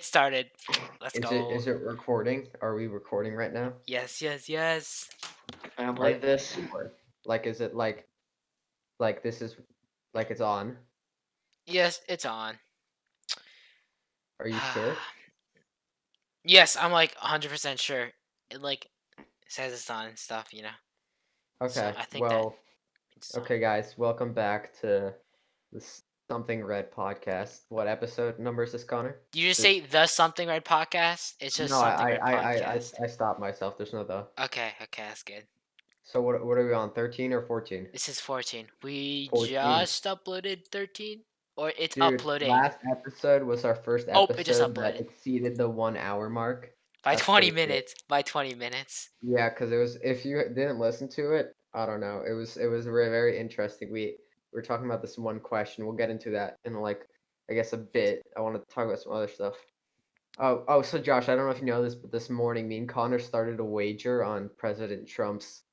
It started. Let's Is go. it recording? Are we recording right now? Yes, yes, yes. I don't Are believe this. you sure? Like, is it like this is like it's on? Yes, it's on. Are you sure? Yes, I'm like 100% sure. It like says it's on and stuff. So Okay. I think that Well, it's on. okay, guys. Welcome back to the Something Red podcast. What episode number is this, Connor? Do you just The- say the Something Red podcast? It's just no, Something Red podcast. I stopped myself. There's no the. Okay, that's good. So what are we on? 13 or 14? This is 14. We 14. just uploaded 13, or it's Dude, uploading. last episode was our first Oh, it just episode that uploaded exceeded the 1 hour mark. by That's 20 pretty cool. minutes. By 20 minutes. Yeah, because it was if you didn't listen to it, I don't know. It was very interesting. We were talking about this one question. We'll get into that in like I guess a bit. I want to talk about some other stuff. So Josh, I don't know if you know this, but this morning me and Connor started a wager on President Trump's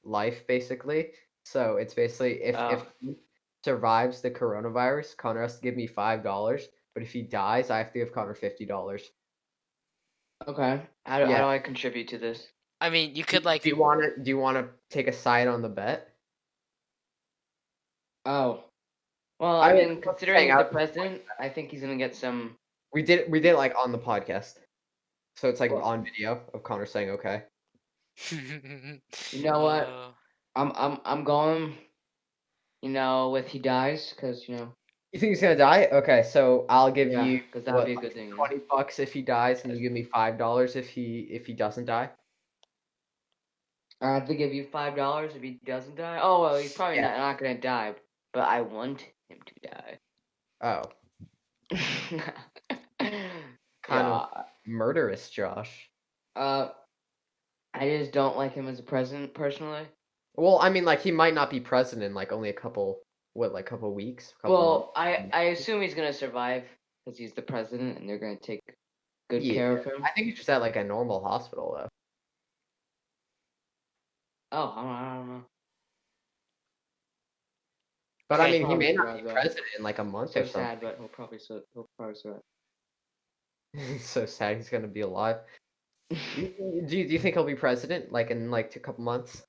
life, basically. So it's basically if Oh. he survives the coronavirus, Connor has to give me $5, but if he dies, I have to give Connor $50. Okay. How do Yeah. I contribute to this? I mean, you Do, could like. do you want to take a side on the bet? Oh. Well, I I mean, mean, I'm considering saying he's the out president, I think he's gonna get some. we did it like on the podcast, so it's like Well, on video of Connor saying okay. you know what? Uh, I'm going. With he dies, because You think he's gonna die? Okay, so I'll give yeah, you because that would what be a like good thing. $20 if he dies, and you give me $5 if he doesn't die. I have to give you $5 if he doesn't die. Oh well, he's probably Yeah. not gonna die, but I want him to die. Oh, kind of Yeah. murderous, Josh. I just don't like him as a president personally. Well, I mean, like he might not be president in like only a couple couple weeks, couple Well, months. I assume he's gonna survive because he's the president, and they're gonna take good Yeah, care of him. I think he's just at like a normal hospital though. Oh, I don't know. But I Okay. mean, he may not Probably be survive, though. president in like a month So or something. sad, but he'll probably survive. It's so sad he's gonna be alive. Do you think he'll be president like in like a couple months?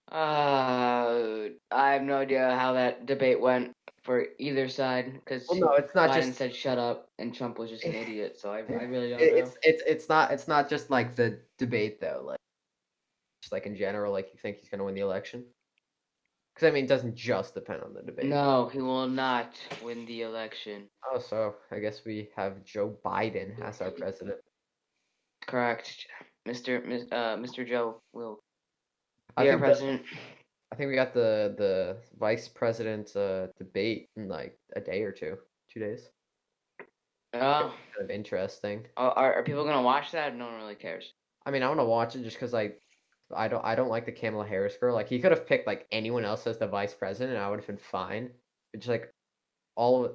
I have no idea how that debate went for either side because Well, no, it's not Biden just said shut up and Trump was just an idiot. So I really don't know. it's not just like the debate though. Like just like in general, like you think he's gonna win the election? Because I mean, it doesn't just depend on the debate. No, he will not win the election. Oh, so I guess we have Joe Biden as our president. Correct, Mr. Joe will I be our think president. I think we got the vice president debate in like a day or 2 days. Oh, Kind of interesting. are people gonna watch that? No one really cares. I mean, I want to watch it just because I don't like the Kamala Harris girl. Like he could have picked like anyone else as the vice president, and I would have been fine. But just like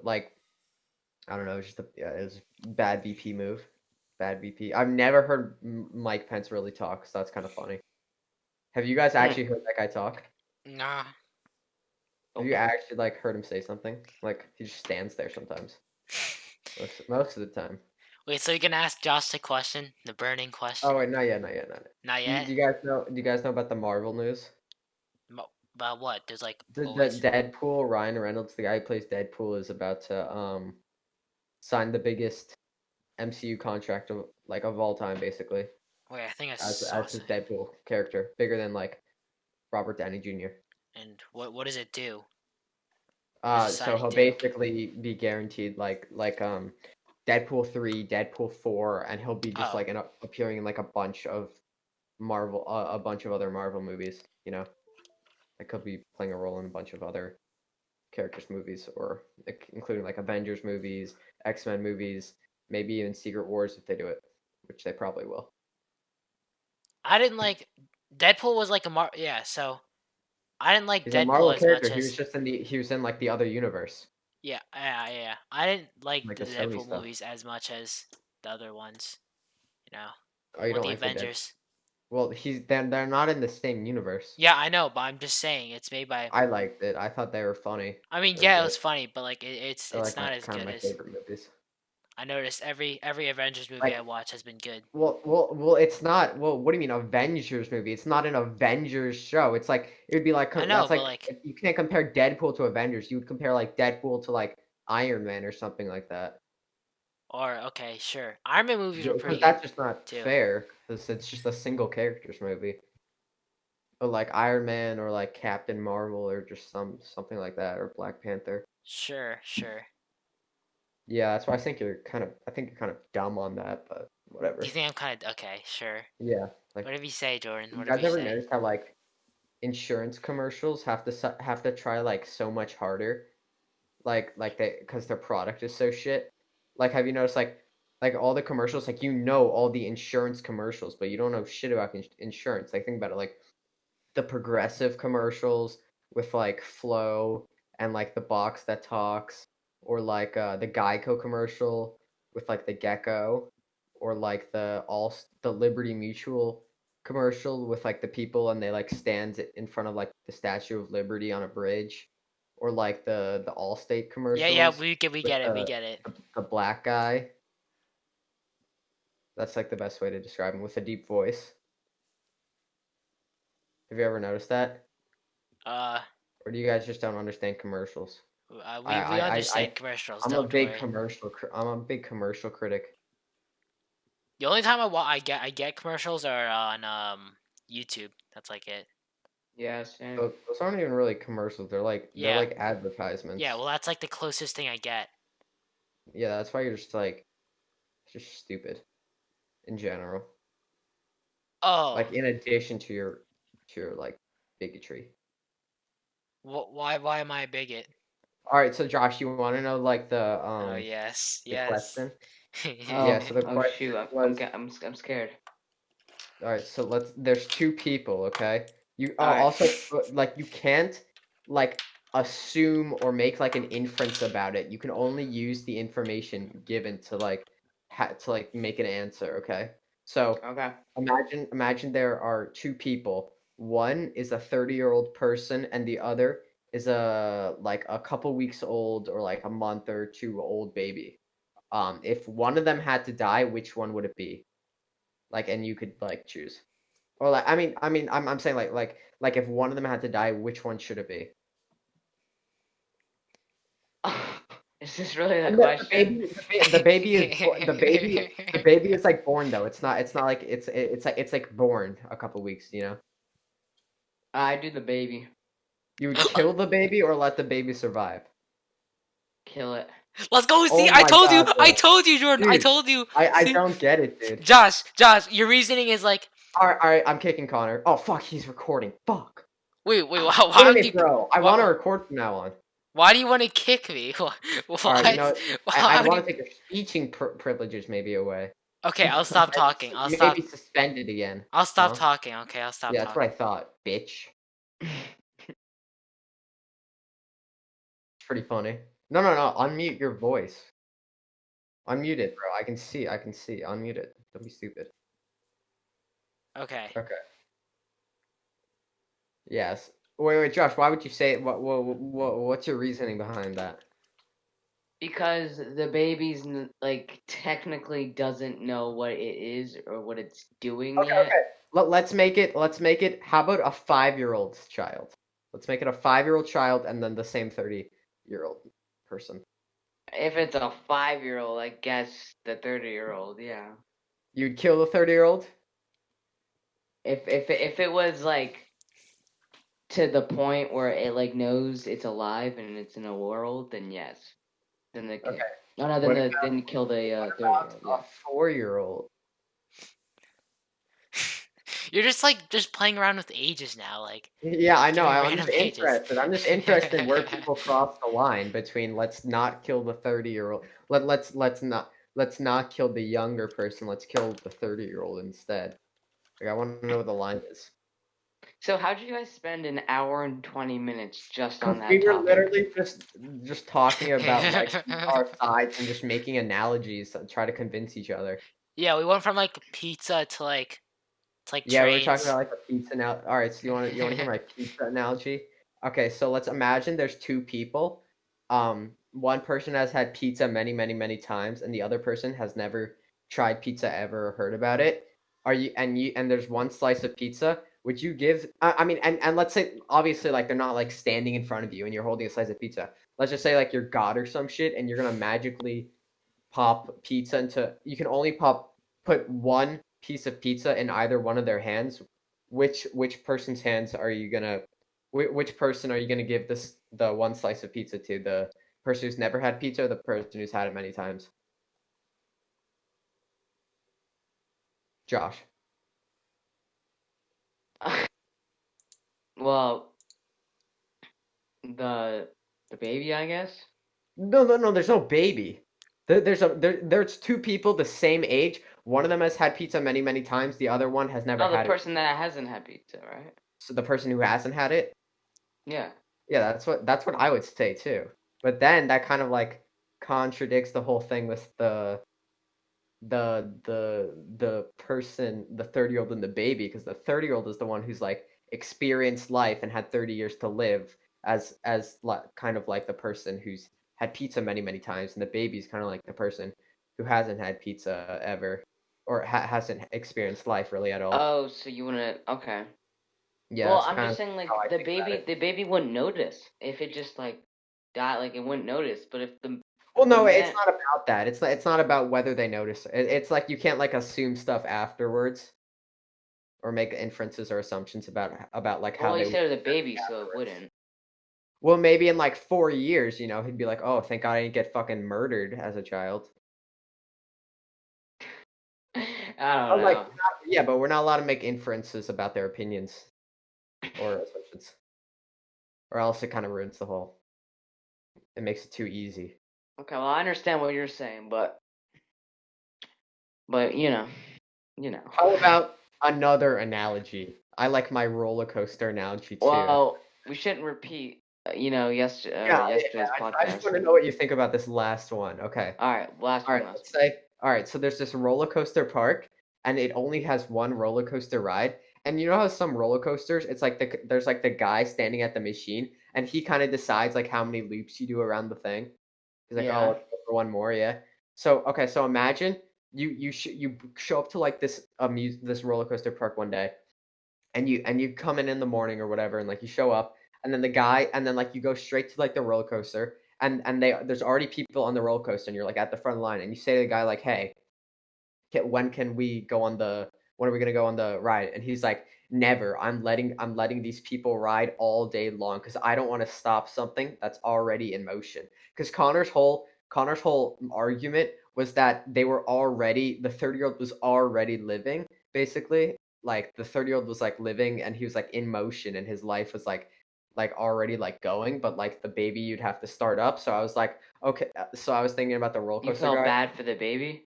like I don't know, it's just it was a bad VP move. Bad VP. I've never heard Mike Pence really talk, so that's kind of funny. Have you guys actually heard that guy talk? Nah. Have you actually like heard him say something? Like he just stands there sometimes. Most of the time. Wait, so you're gonna ask Josh the question, the burning question? Oh wait, not yet, not yet, not yet. Not Do yet. you guys know? Do you guys know about the Marvel news? About what? There's like The always. Deadpool, Ryan Reynolds, the guy who plays Deadpool, is about to sign the biggest MCU contract of all time, basically, Wait, I think I as saw his some. Deadpool character, bigger than like Robert Downey Jr. And what does it do? Does the So signing he'll do? basically be guaranteed like Deadpool 3, Deadpool 4, and he'll be just Oh. like appearing in like a bunch of Marvel, a bunch of other Marvel movies. You know, like he'll be playing a role in a bunch of other characters' movies, or including like Avengers movies, X-Men movies, maybe even Secret Wars if they do it, which they probably will. I didn't like Deadpool was like a yeah, so I didn't like He's a Marvel Deadpool as much character. He was as just he was in like the other universe, yeah. I didn't like like the the Sony Deadpool stuff. movies as much as the other ones, Oh, you or don't the like the Deadpool? Avengers. Well, they're not in the same universe. Yeah, I know, but I'm just saying it's made by. I liked it. I thought they were funny. I mean, They were yeah, it good. was funny, but like it's They're like not as kind of good my as. favorite movies. I noticed every Avengers movie Like, I watch has been good. well, it's not. Well, what do you mean Avengers movie? It's not an Avengers show. It's like it would be like I know, that's but like like, you can't compare Deadpool to Avengers. You would compare like Deadpool to like Iron Man or something like that. or okay, sure. Iron Man movies were Because pretty good that's just not too. fair. Because it's just a single characters movie. But like Iron Man or like Captain Marvel or just something like that or Black Panther. Sure, sure. Yeah, that's why I think you're kind of dumb on that, but Do whatever. you think I'm kind of okay? Sure. Yeah, like Whatever you say, Jordan. you Whatever guys you ever say. noticed how like insurance commercials have to try like so much harder, like they because their product is so shit. Like, have you noticed like all the commercials, like you know all the insurance commercials, but you don't know shit about insurance. Like think about it, like the Progressive commercials with like Flo and like the box that talks, or like the Geico commercial with like the gecko, or like the Liberty Mutual commercial with like the people and they like stand in front of like the Statue of Liberty on a bridge, or like the Allstate Yeah, yeah. commercials We with get it. We get it. the black guy. That's like the best way to describe him with a deep voice. Have you ever noticed that? Uh, Or do you guys just don't understand commercials? we I understand commercials. I'm a Don't big worry. I'm a big commercial critic. The only time I get commercials are on YouTube. That's like it. Yeah, same. Those aren't even really commercials. They're Yeah. like advertisements. Yeah. Well, that's like the closest thing I get. Yeah, that's why you're just like just stupid in general. Oh, Like in addition to your like bigotry. why am I a bigot? All right, so Josh, you want to know like Oh yes, the yes. question? Yeah, so the Oh question shoot! was I'm scared. all right, so there's two people, okay? You All right. also like you can't like assume or make like an inference about it. You can only use the information given to like to like make an answer, okay? So Okay. imagine there are two people. One is a 30-year-old person and the other is a like a couple weeks old or like a month or two old baby. If one of them had to die, which one would it be? Like, and you could like choose. Or like, I'm saying like if one of them had to die, which one should it be? Is this really the And question? the baby is like born though. It's not like it's like born a couple weeks. You know, I do the baby. you would kill the baby or let the baby survive. Kill it. Let's go. See, Oh my god, I bro. told you, Jordan. I Dude, told you. I See, don't get it, dude. Josh, your reasoning is like, All right, I'm kicking Connor. Oh fuck, he's recording. Fuck. wait, why Damn would it, you, bro. I want to why, record from now on. why do you want to kick me? All right, you know What? what? Why I would you? want to take your speaking privileges maybe away. Okay, I'll stop talking. You may be suspended again. I'll stop Huh? talking. Okay, I'll stop Yeah, that's what I talking. thought, bitch. It's pretty funny. No, no, no. Unmute your voice. Unmute it, bro. I can see. I can see. Unmute it. Don't be stupid. Okay. Okay. Yes. Wait, Josh. Why would you say it? What's your reasoning behind that? Because the baby's like technically doesn't know what it is or what it's doing Okay, yet. okay. Let's make it. Let's make it. How about a 5-year-old child? Let's make it a 5-year-old child and then the same 30-year-old person. If it's a 5-year-old, I guess the 30-year-old, yeah. You'd kill the 30-year-old? If it was like to the point where it like knows it's alive and it's in a world, then yes. Then the Okay. no no What then kill the What 30-year-old. about a 4-year-old? You're just like playing around with ages now, like Yeah, I know. giving I'm just random ages. interested. I'm just interested in where people cross the line between let's not kill the 30-year-old. Let's not kill the younger person. Let's kill the 30-year-old instead. Like I want to know where the line is. So how did you guys spend an hour and 20 minutes just on Because that we were topic? literally just talking about like our sides and just making analogies to try to convince each other. Yeah, we went from like pizza to like Yeah, we were talking trains. about like a pizza now. All right, so you want to hear my pizza analogy? Okay, so let's imagine there's two people. one person has had pizza many, many, many times, and the other person has never tried pizza ever or heard about it, and there's one slice of pizza, would you give? I mean, and let's say obviously like they're not like standing in front of you and you're holding a slice of pizza. Let's just say like you're God or some shit, and you're gonna magically pop pizza into. You can only put one piece of pizza in either one of their hands. Which person's hands are you gonna? Which person are you gonna give the one slice of pizza to? The person who's never had pizza or the person who's had it many times? Josh. Well, the the baby, I guess. No, no, no. There's no baby. There's two people the same age. One of them has had pizza many, many times. The other one has never Oh, the had it. person that hasn't had pizza, right? So the person who hasn't had it. Yeah. Yeah, that's what I would say too. But then that kind of like contradicts the whole thing with the person, the 30-year-old and the baby, because the 30-year-old is the one who's like experienced life and had 30 years to live kind of like the person who's had pizza many, many times, and the baby's kind of like the person who hasn't had pizza ever or hasn't experienced life really at all. Oh, so you wanna? Okay. Yeah, Well, that's I'm kind just of saying, like how I the think about baby, it. the baby wouldn't notice if it just like died. Like it wouldn't notice. But if Well, the no, it's man, not about that. It's not about whether they notice. It's like you can't like assume stuff afterwards or make inferences or assumptions about like how well, he they would said it was a baby, react so it afterwards. wouldn't. Well, maybe in like 4 years, he'd be like, "Oh, thank God I didn't get fucking murdered as a child." I don't But like, know. yeah, but we're not allowed to make inferences about their opinions or assumptions, or else it kind of ruins the whole. It makes it too easy. Okay, well, I understand what you're saying, but you know. How about another analogy? I like my roller coaster analogy too. Well, we shouldn't repeat, Yeah, yeah, yesterday's I just podcast. want to know what you think about this last one. Okay. All right, last All one, right, last let's one. say all right, so there's this roller coaster park, and it only has one roller coaster ride. And you know how some roller coasters, it's like there's like the guy standing at the machine, and he kind of decides like how many loops you do around the thing. He's like, "Oh, Yeah. let's go for one more, yeah." So okay, so imagine you show up to like this roller coaster park one day, and you come in the morning or whatever, and like you show up, and then the guy, and then like you go straight to like the roller coaster, and there's already people on the roller coaster, and you're like at the front line, and you say to the guy like, "Hey, when are we gonna go on the ride?" And he's like, "Never. I'm letting these people ride all day long because I don't want to stop something that's already in motion." Because Connor's whole argument was that the 30-year-old was already living, basically. Like the 30-year-old was like living, and he was like in motion, and his life was like already like going, but like the baby you'd have to start up. So I was like, okay. So I was thinking about the roller You coaster felt guy. bad for the baby?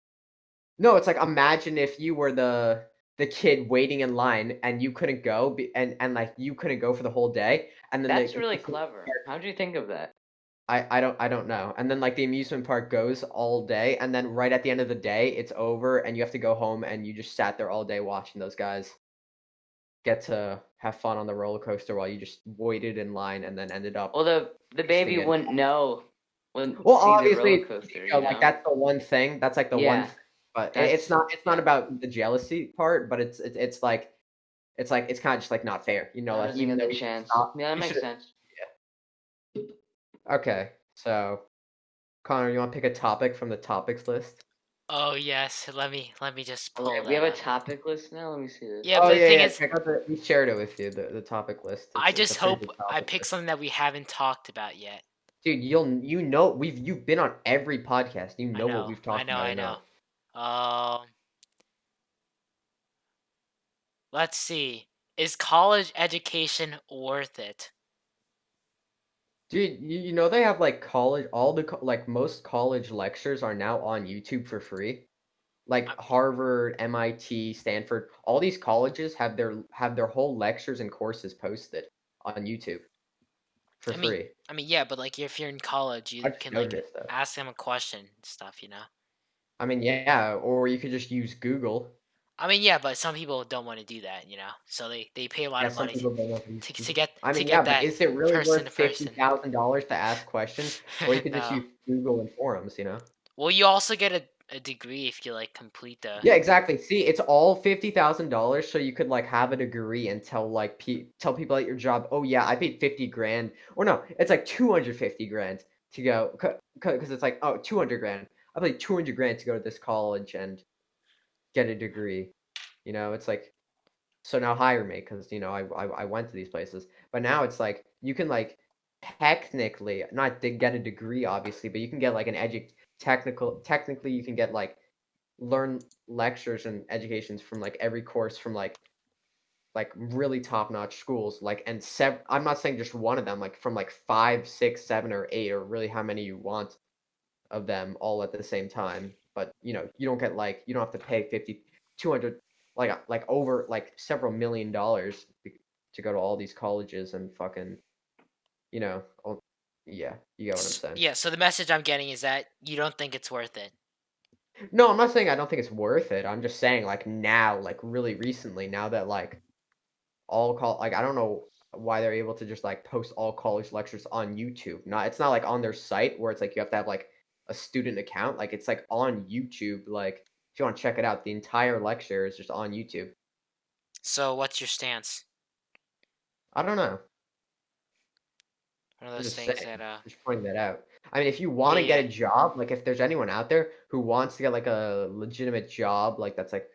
No, it's like imagine if you were the kid waiting in line and you couldn't go and like you couldn't go for the whole day, and then That's really clever. How'd you think of that? I don't know. And then like the amusement park goes all day, and then right at the end of the day it's over and you have to go home, and you just sat there all day watching those guys get to have fun on the roller coaster while you just waited in line and then ended up Well, the wasting baby it. wouldn't Well, see the obviously, roller coaster, you like know? that's the one thing. That's like the one Yeah, thing. But it's that's not about the jealousy part, but it's like it's kind of just like not fair, no, like doesn't even get though the you should chance. stop, Yeah, that you makes should. sense. Okay, so Connor, you want to pick a topic from the topics list? Oh yes, let me just Okay, pull we that have a up. topic list now. Let me see this. Yeah, Oh but the yeah, thing yeah. is, Check out we shared it with you, the topic list. I It's a just pretty hope good I topic pick list, something that we haven't talked about yet. dude. You've been on every podcast. You I know what know, we've I talked know, about I or not. know. Let's see. Is college education worth it? Dude, you know they have like college, like most college lectures are now on YouTube for free. I, Like Harvard, MIT, Stanford, all these colleges have their whole lectures and courses posted on YouTube for I mean, free. yeah, but like if you're in college, I you just can like noticed that. ask them a question and stuff. I mean, yeah, or you could just use Google. I mean, yeah, but some people don't want to do that, so they pay a lot Yeah, of some money people don't know to, these. to get I to mean, yeah, get but that is it really person worth to fifty person. thousand dollars to ask questions, or you could just No. use Google and forums? You know? Well, you also get a degree if you like complete the. Yeah, exactly. See, it's all $50,000, so you could like have a degree and tell like tell people at your job, oh yeah, I paid 50 grand, or no, it's like 250 grand to go, because it's like, oh, 200 grand. I paid 200 grand to go to this college and get a degree. It's like, so now hire me because I went to these places. But now it's like you can like technically not get a degree obviously, but you can get like an technically you can get like learn lectures and educations from like every course from like really top-notch schools like and I'm not saying just one of them, like from like 5, 6, 7, or 8, or really how many you want of them all at the same time. But you don't get like you don't have to pay 50, 200, like over like several $1 million to go to all these colleges and fucking all, yeah, you get what I'm saying. Yeah, so the message I'm getting is that you don't think it's worth it. No, I'm not saying I don't think it's worth it. I'm just saying like now, like really recently, now that like like I don't know why they're able to just like post all college lectures on YouTube. It's not like on their site where it's like you have to have like a student account. Like it's like on YouTube. Like if you want to check it out, the entire lecture is just on YouTube. So what's your stance? I don't know. One of I'm those just things saying, that just pointing that out. I mean, if you yeah, want to yeah. get a job, like if there's anyone out there who wants to get like a legitimate job, like that's like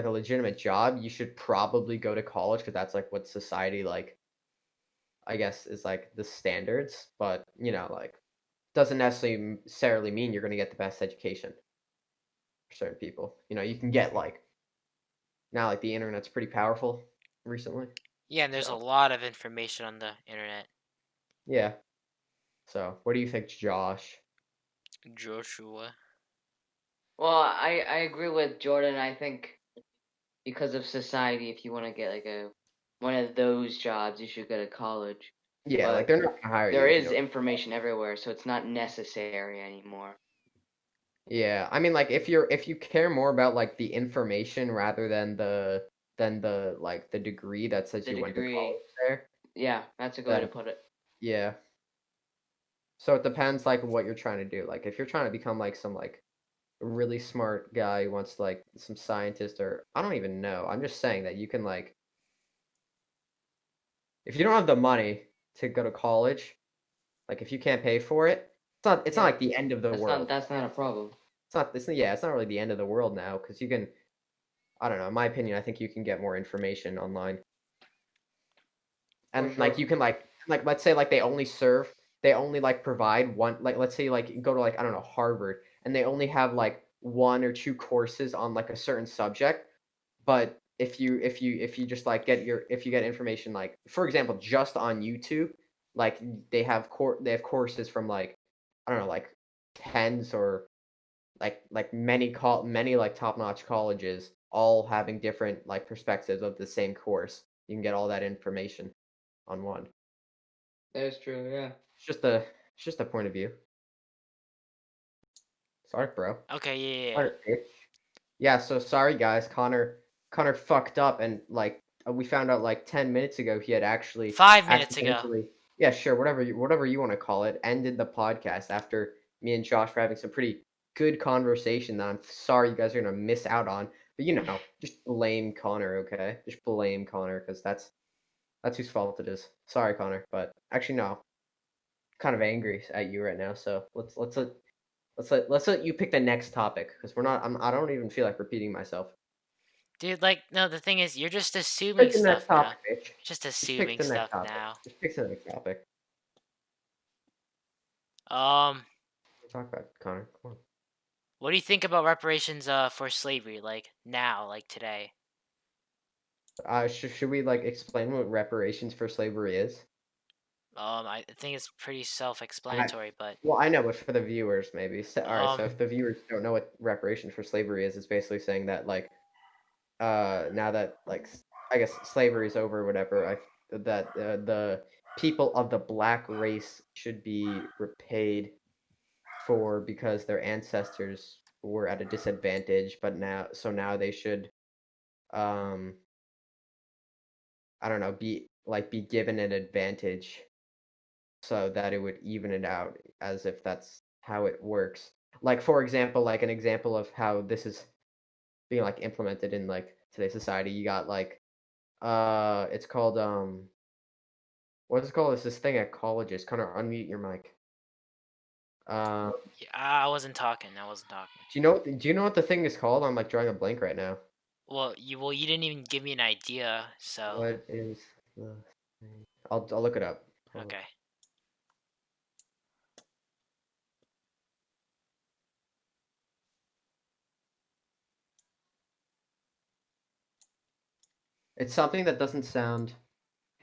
a legitimate job, you should probably go to college because that's like what society like I guess is like the standards. But like doesn't necessarily mean you're going to get the best education for certain people. You can get like now like the internet's pretty powerful recently. Yeah, and there's a So lot of information on the internet. yeah. So what do you think, Josh? Joshua. Well, I agree with Jordan. I think because of society, if you want to get like one of those jobs, you should go to college. Yeah, like But they're not going to hire you there if you is don't. information everywhere, so it's not necessary anymore. Yeah, I mean, like if you care more about like the information rather than the like the degree that says The you went to college degree, there, yeah, that's a good way to then put it. yeah. So it depends like what you're trying to do. Like if you're trying to become like some like really smart guy who wants like some scientist, or I don't even know. I'm just saying that you can like if you don't have the money to go to college, like if you can't pay for it, it's not Yeah, like the end of the world. that's not a problem. It's not really the end of the world now because you can I don't know, in my opinion, I think you can get more information online. For And like sure. you can like let's say like they only like provide one, like let's say like you go to like I don't know, Harvard, and they only have like one or two courses on like a certain subject. But if you just like if you get information, like for example just on YouTube, like they have courses from like I don't know, like tens or like many like top-notch colleges all having different like perspectives of the same course. You can get all that information on one. That is true. Yeah. It's just a point of view. Sorry, bro. Okay, yeah, yeah, yeah. Sorry, bitch. Yeah, so sorry guys, Connor fucked up and like we found out like 10 minutes ago he had actually 5 minutes ago. accidentally, yeah, sure, whatever you want to call it, ended the podcast after me and Josh were having some pretty good conversation that I'm sorry you guys are gonna miss out on. But just blame Connor, okay? Just blame Connor because that's whose fault it is. Sorry, Connor, but actually no, kind of angry at you right now. So let's let you pick the next topic because I don't even feel like repeating myself. Dude, like, no, the thing is, you're just assuming Pick the next stuff now. topic, bitch. Just Just pick assuming the next stuff topic. now. Just pick the next topic. Um, Talk about it, Connor. Come on. what do you think about reparations for slavery, like now, like today? Should we like explain what reparations for slavery is? I think it's pretty I, self-explanatory, but well, I know, but for the viewers, maybe. All right. So um, if the viewers don't know what reparations for slavery is, it's basically saying that like now that like I guess slavery is over, or whatever. That the people of the black race should be repaid for because their ancestors were at a disadvantage, but now they should um I don't know, be given an advantage so that it would even it out as if that's how it works. Like for example, like an example of how this is being like implemented in like today's society, you got like it's called what is it called? It's this thing at colleges. Kind of unmute your mic. Uh, Yeah, I wasn't talking. I wasn't talking. do you know what the thing is called? I'm like drawing a blank right now. Well, you didn't even give me an idea. So What is the thing? I'll look it up. Hold on. okay. It's something that doesn't sound.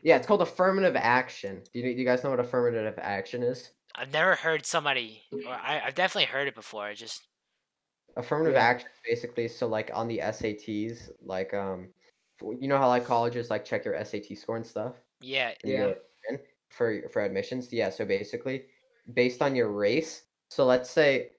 Yeah, it's called affirmative action. Do you guys know what affirmative action is? I've never heard somebody, or I've definitely heard it before. I just Affirmative Yeah. action is basically so like on the SATs, like you know how like colleges like check your SAT score and stuff, yeah. and you Yeah. go in for admissions. Yeah, so basically based on your race. So let's say,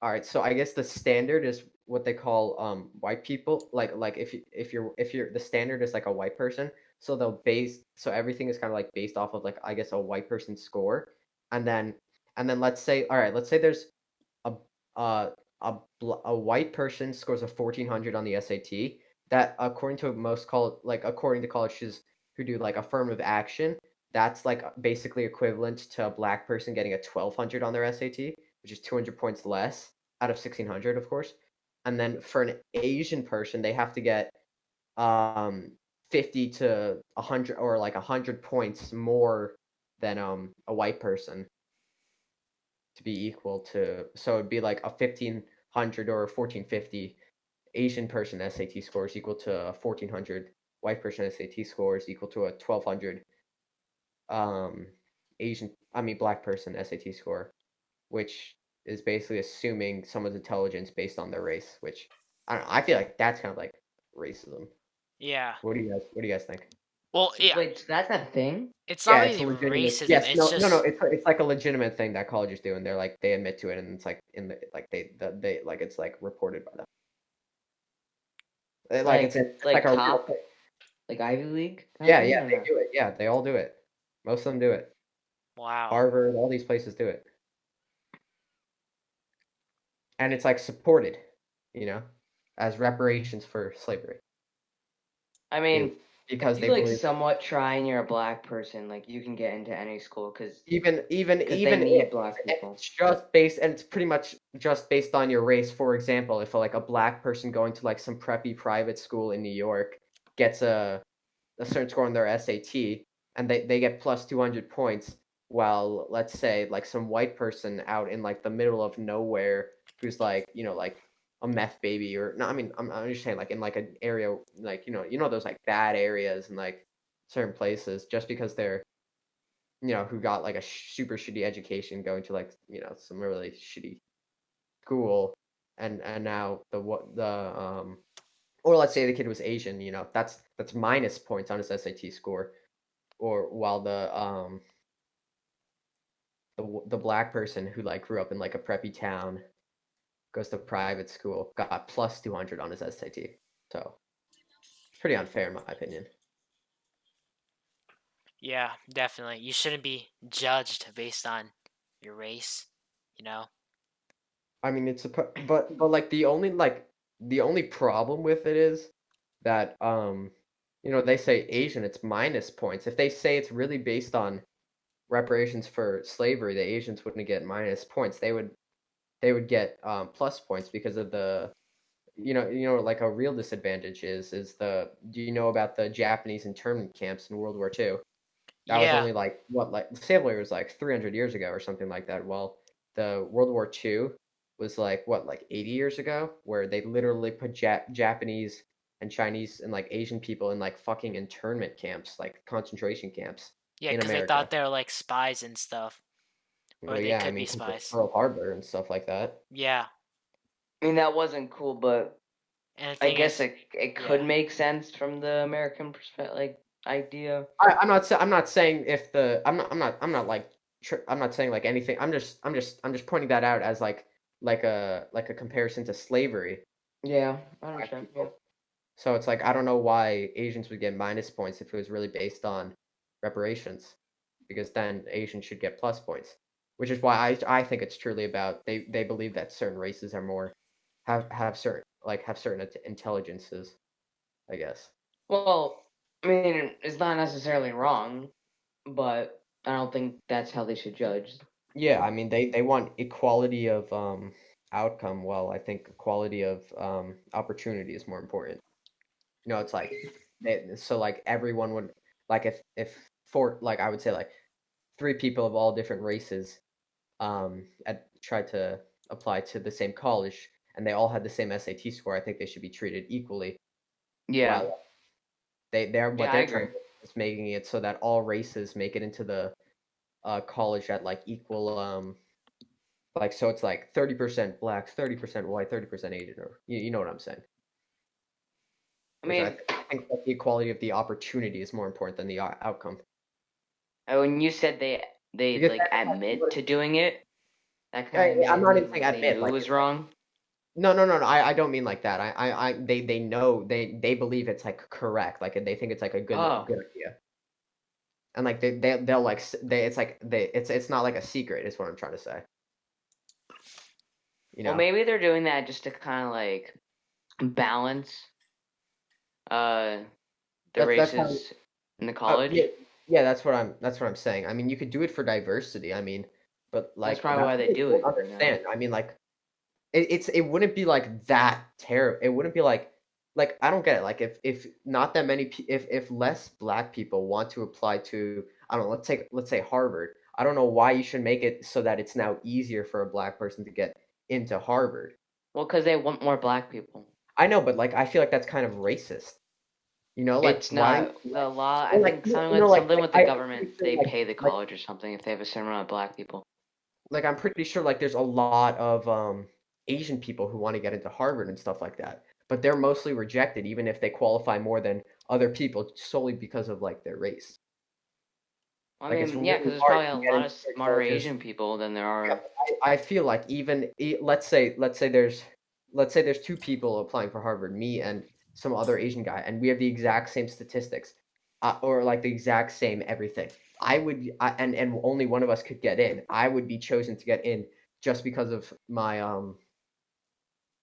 all right. So I guess the standard is what they call white people. Like if you're the standard is like a white person. So they'll base so everything is kind of like based off of like I guess a white person score, and then let's say all right. Let's say there's a uh a white person scores a 1400 on the SAT. That according to most college, like according to colleges who do like affirmative action, that's like basically equivalent to a black person getting a 1200 on their SAT, which is 200 points less out of 1600, of course. And then for an Asian person, they have to get 50 to 100 or like 100 points more than a white person to be equal to, so it'd be like a 1500 or a 1450 Asian person SAT score is equal to a 1400 white person SAT score is equal to a 1200 um black person SAT score, which is basically assuming someone's intelligence based on their race, which I don't know, I feel like that's kind of like racism. Yeah. What do you guys think? Well, yeah. Wait, so that's a thing? It's not Yeah, it's really a legitimate. racism. Yes, It's no, just it's like a legitimate thing that colleges do, and they're like they admit to it, and it's like in the like they like it's like reported by them. Like it's like Like a real top, thing. like Ivy League kind of Yeah, thing, yeah, or they no? do it. Yeah, they all do it. Most of them do it. wow. Harvard, all these places do it, and it's like supported, you know, as reparations for slavery. I mean, Because if they you like believe somewhat try and you're a black person, like you can get into any school because they even need if black people. it's just based and it's pretty much just based on your race. For example, if like a black person going to like some preppy private school in New York gets a certain score on their SAT and they get plus 200 points, while let's say like some white person out in like the middle of nowhere who's like, like a meth baby or no, I mean I'm just saying like in like an area like those like bad areas and like certain places just because they're who got like a super shitty education going to like some really shitty school, and now or let's say the kid was Asian, that's minus points on his SAT score, or while the black person who like grew up in like a preppy town goes to private school got plus 200 on his SAT. So it's pretty unfair in my opinion. Yeah, definitely. You shouldn't be judged based on your race, you know? I mean, but like the only problem with it is that they say Asian, it's minus points. If they say it's really based on reparations for slavery, the Asians wouldn't get minus points. They would get plus points because of the like a real disadvantage is the do you know about the Japanese internment camps in World War II? That was Yeah. only like what like the slavery was like 300 years ago or something like that. Well, the World War II was like what like 80 years ago, where they literally put Japanese and Chinese and like Asian people in like fucking internment camps, like concentration camps Yeah, in because they thought America. they were like spies and stuff, or Well, they yeah, I could be mean, 'cause of spies. Pearl Harbor and stuff like that. Yeah. I mean, that wasn't cool, but And the I thing guess is, it could yeah. make sense from the American perspective, like idea. I'm not saying if the I'm not like I'm not saying like anything. I'm just pointing that out as like a comparison to slavery. Yeah, I Black understand. Yeah. people. So it's like I don't know why Asians would get minus points if it was really based on reparations, because then Asians should get plus points. Which is why I think it's truly about they believe that certain races are more have certain intelligences, I guess. Well, I mean, it's not necessarily wrong, but I don't think that's how they should judge. Yeah, I mean they want equality of outcome. Well, I think equality of opportunity is more important. It's like so like everyone would like if four like I would say like three people of all different races tried to apply to the same college and they all had the same SAT score, I think they should be treated equally. Yeah, While they're what yeah, I they're trying agree. to do is making it so that all races make it into the college at like equal like so it's like 30% blacks, 30% white, 30% Asian, or you know what I'm saying. I Which mean, I think that the equality of the opportunity is more important than the outcome. when you said they Because like admit to doing it, that kind of I'm made it not even seem saying like they admit, knew it like was it's like wrong. no. I don't mean like that. They know they believe it's like correct, like they think it's like a Oh, good idea, and like they'll like it's like it's not like a secret is what I'm trying to say. You well, know, maybe they're doing that just to kind of like balance uh the that's how races in the college. yeah that's what I'm saying. I mean, you could do it for diversity. I mean, but That's like probably that's why what they I do don't it. understand. I mean, like it wouldn't be like that terrible. It wouldn't be like I don't get it. Like if not that many if less black people want to apply to I don't know, let's say Harvard. I don't know why you should make it so that it's now easier for a black person to get into Harvard. Well, because they want more black people. I know, but like I feel like that's kind of racist. Like It's why don't not you the law. I well, like think something with the I'm government. pretty sure They pay the like college or something if they have a certain amount of black people. like I'm pretty sure like there's a lot of Asian people who want to get into Harvard and stuff like that, but they're mostly rejected even if they qualify more than other people solely because of like their race. I Like it's mean, yeah, because really there's hard probably a to get lot into of certain smarter colleges. Asian people than there Yeah, are. I feel like even let's say there's two people applying for Harvard, me and some other Asian guy, and we have the exact same statistics, or like the exact same everything. And only one of us could get in. I would be chosen to get in just because of my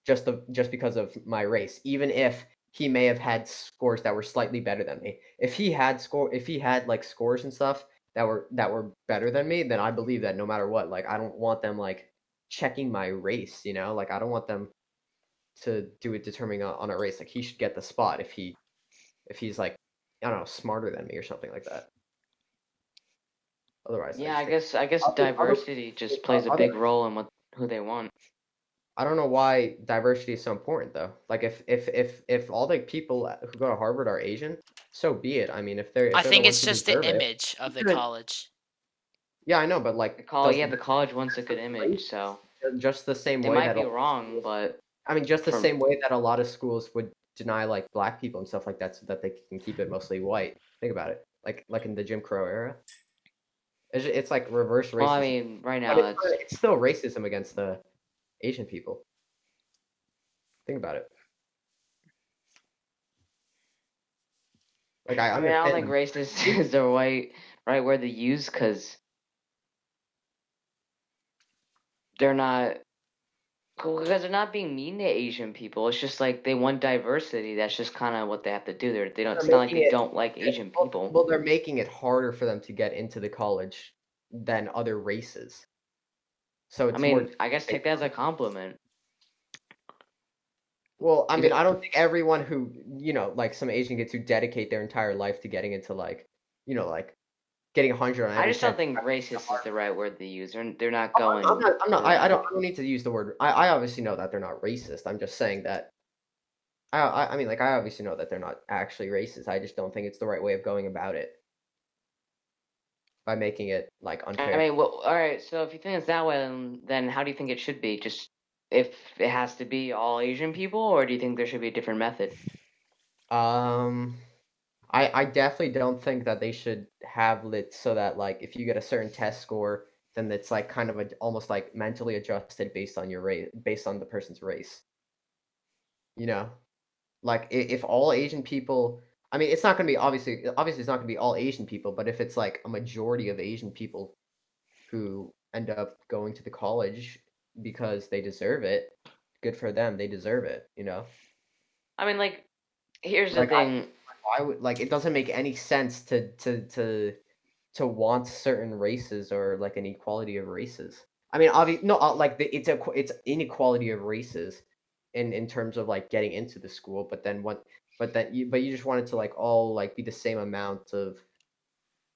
just because of my race, even if he may have had scores that were slightly better than me. If he had like scores and stuff that were better than me, then I believe that no matter what, like I don't want them like checking my race, Like I don't want them to do it determining on a race. Like he should get the spot if he's like I don't know, smarter than me or something like that. Otherwise, I Yeah, just think I guess other diversity just plays a other big role in who they want. I don't know why diversity is so important though. Like if all the people who go to Harvard are Asian, so be it. I mean, I if they're the think ones it's who just the deserve it, image of you the shouldn't. college. Yeah, I know, but like, does The college wants a good image, race so just the same they way might that be all wrong, schools? but I mean, just the from same way that a lot of schools would deny like black people and stuff like that, so that they can keep it mostly white. Think about it, like in the Jim Crow era, it's like reverse well, I racism, mean, right but now that's it's still racism against the Asian people. Think about it. Like I I mean, I don't think understand. racist is the right word to use because they're not because they're not being mean to Asian people. It's just like they want diversity. That's just kind of what they have to do. They don't. They're It's not like making they it don't like Asian people. they're making it harder for them to get into the college than other races. So I it's more mean, I guess take that as a compliment. well, I mean, Because I don't think everyone who, like some Asian kids who dedicate their entire life to getting into like, like getting 100 on I every just don't test. think racist is the right word to use. They're not I'm going not, for that. I don't need to use the word. I obviously know that they're not racist. I'm just saying that I mean, like I obviously know that they're not actually racist. I just don't think it's the right way of going about it by making it like I unfair. mean, well, all right. So if you think it's that way, then how do you think it should be? Just if it has to be all Asian people, or do you think there should be a different method? Um, I definitely don't think that they should have lit so that like if you get a certain test score, then it's like kind of almost like mentally adjusted based on your race, based on the person's race. You know, like if all Asian people, I mean, it's not going to be obviously it's not going to be all Asian people, but if it's like a majority of Asian people who end up going to the college because they deserve it, good for them. They deserve it, you know? I mean, like, here's the Like thing. I would like it doesn't make any sense to want certain races or like an equality of races. I mean, obviously, no, like it's inequality of races in terms of like getting into the school, but you just want it to like all like be the same amount of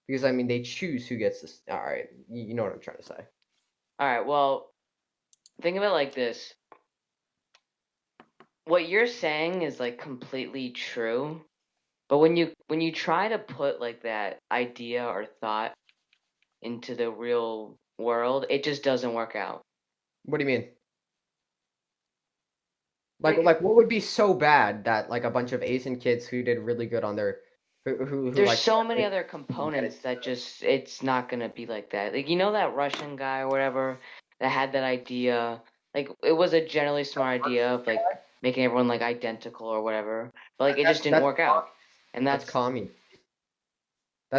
because I mean they choose who gets this. All right, you know what I'm trying to say. All right, well, think of it like this. What you're saying is like completely true, but when you try to put like that idea or thought into the real world, it just doesn't work out. What do you mean? Like, Like what would be so bad that like a bunch of Asian kids who did really good on their who there's like so tried many really other hard to get components it. that just it's not gonna be like that. Like, you know that Russian guy or whatever that had that idea. Like, it was a generally smart idea of like making everyone like identical or whatever, but like it just didn't That's work out. And that's that's commie.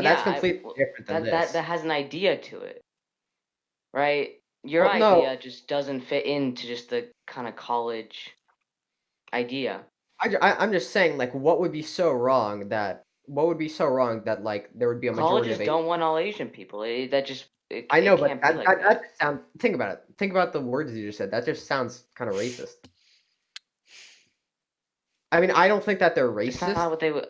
yeah, That's completely well, different than that this. has an idea to it, right? Your Well, no, idea just doesn't fit into just the kind of college idea. I'm just saying, like, what would be so wrong that like there would be a majority Colleges of Asian. don't want all Asian people. I It know, but can't be like that that. just sounds. Think about it. Think about the words you just said. That just sounds kind of racist. I mean, I don't think that they're It's racist. not what they would.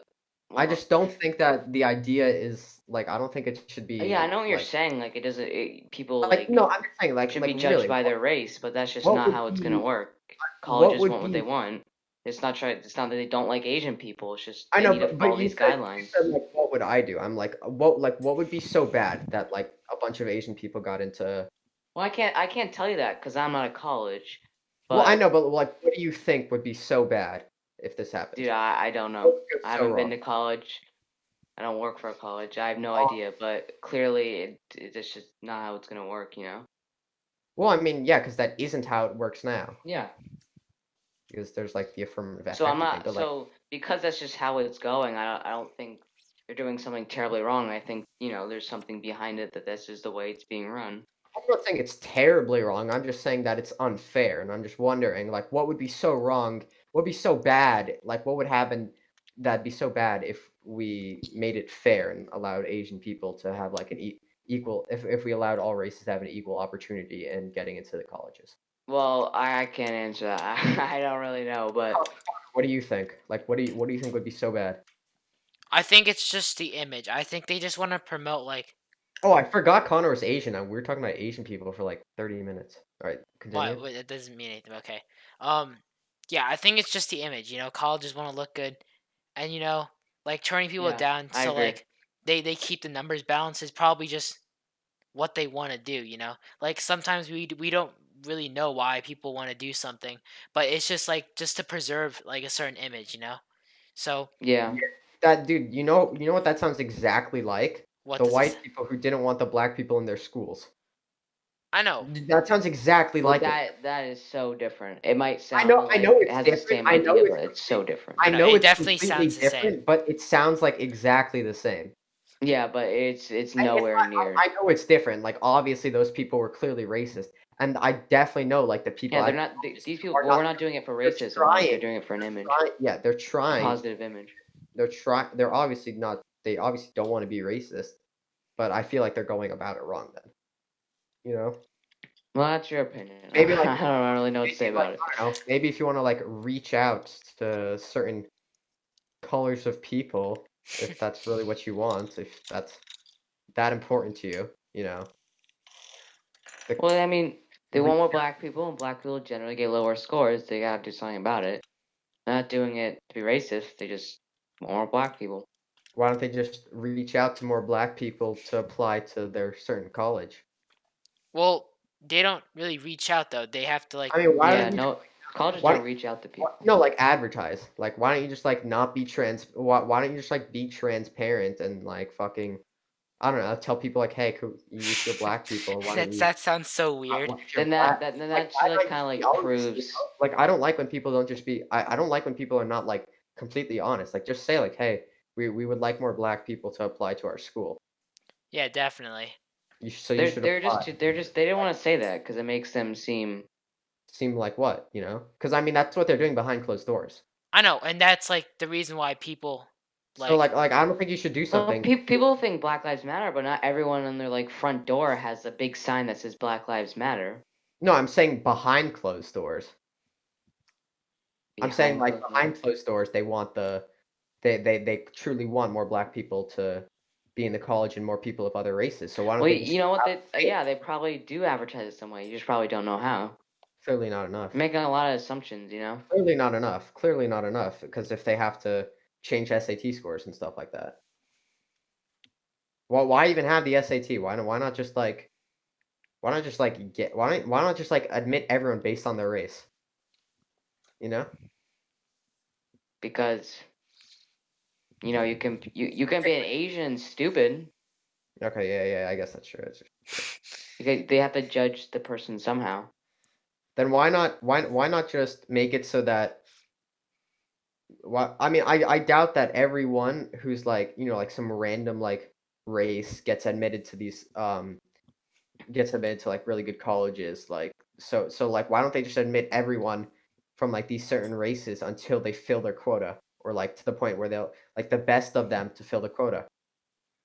I Well, just don't think that the idea is like. I don't think it should yeah, I be know what you're like. saying. Like, it doesn't. People Like like no, I'm just saying should like be judged really. by their race, but that's just What not would how it's gonna be work. what Colleges would want what they be want. It's not try. It's not that they don't like Asian people. It's just I they know, need to follow but these you guidelines. said like what would I do? I'm like what would be so bad that like a bunch of Asian people got into Well, I can't tell you that because I'm not at college. Well, I But know, but like what do you think would be so bad if this happened? dude, I don't What know. would go I so haven't been wrong? to college. I don't work for a college. I have no Uh, idea. But clearly, it's just not how it's gonna work. You know? well, I mean, yeah, because that isn't how it works now. Yeah. Because there's like the affirmative So I'm action thing, not. but like So because that's just how it's going. I don't think they're doing something terribly wrong. I think there's something behind it that this is the way it's being run. I'm not saying it's terribly wrong. I'm just saying that it's unfair, and I'm just wondering like what would be so wrong, what would be so bad, like what would happen that'd be so bad if we made it fair and allowed Asian people to have like an equal if we allowed all races to have an equal opportunity in getting into the colleges. Well, I can't answer that. I don't really know, but What do you think? Like, what do you think would be so bad? I think it's just the image. I think they just want to promote like Oh, I forgot Connor was Asian. We were talking about Asian people for like 30 minutes. All right, continue. what it doesn't mean anything. Okay. Um yeah, I think it's just the image, colleges want to look good and like turning people yeah, down I so agree. like they keep the numbers balanced is probably just what they want to do. Like sometimes we don't really know why people want to do something, but it's just like just to preserve like a certain image. So, Yeah. That dude, you know what that sounds exactly like? what The does this white people who didn't want the black people in their schools. I know. That sounds exactly Well, like it. that is so different. It might I sound know, I like know it it's has the different. same idea, but it's so different. I I know. know It it's definitely completely sounds the same. different, but it sounds like exactly the same. Yeah, but it's It's nowhere not, near. I know it's different. Like obviously those people were clearly racist, and I definitely know like the people Yeah, they're I not. These people. are Well, not. we're not doing it for They're racism. Like, they're trying. doing it for an image, Yeah, they're trying. positive image. They're obviously not. They obviously don't want to be racist, but I feel like they're going about it wrong. Then, you know. Well, that's your opinion. Maybe like I don't really know what to say maybe like about it. I don't know. Maybe if you want to like reach out to certain colors of people, if that's really what you want, if that's that important to you, you know. The, Well, I mean, they re- want more black people, and black people generally get lower scores. They gotta do something about it. They're not doing it to be racist. They just want more black people. why don't they just reach out to more black people to apply to their certain college? Well, they don't really reach out though. They have to like I mean, why Yeah, don't you? no, colleges Why don't don't reach out to people. no like advertise? Like, why don't you just like not be why don't you just like be transparent and like fucking I don't know, tell people like, hey, if you're black people, why don't you that sounds so weird. if you're Then black, then like that why like not kind of just be like honest, you proves. know? Like I don't like when people don't just be I don't like when people are not like completely honest. Like, just say like, hey, we would like more black people to apply to our school. Yeah, definitely. You should apply. They didn't want to say that because it makes them seem. Seem like what, you know? Because I mean, that's what they're doing behind closed doors. I know, and that's like the reason why people So like like I don't think you should do Well, something. people think Black Lives Matter, but not everyone on their like front door has a big sign that says Black Lives Matter. No, I'm saying behind closed doors. I'm saying Behind like closed behind doors. closed doors, they truly want more black people to be in the college and more people of other races. So why don't Well, they just you know what? say it? Yeah, they probably do advertise it some way. You just probably don't know how. Clearly not enough. You're making a lot of assumptions, you know. Clearly not enough. Clearly not enough because if they have to change SAT scores and stuff like that. Well, why even have the SAT? Why not just like why not just like admit everyone based on their race? You know? Because you can be an Asian stupid. Okay, yeah, I guess that's true. They have to judge the person somehow. Then why not just make it so that I mean I doubt that everyone who's like, you know, like some random like race gets admitted to these gets admitted to like really good colleges like so like why don't they just admit everyone from like these certain races until they fill their quota or like to the point where they'll like the best of them to fill the quota.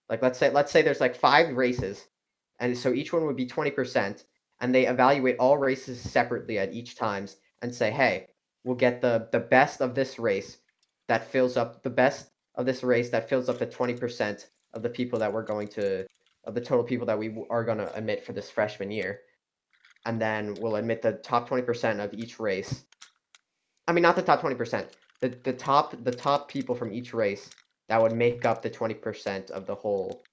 Like let's say there's like 5 races and so each one would be 20% and they evaluate all races separately at each times and say, "Hey, we'll get the best of this race that fills up the best of this race that fills up the 20% of the people that we're going to of the total people that are going to admit for this freshman year." And then we'll admit the top 20% of each race. I mean, not the top 20%. The top people from each race that would make up the 20% of the whole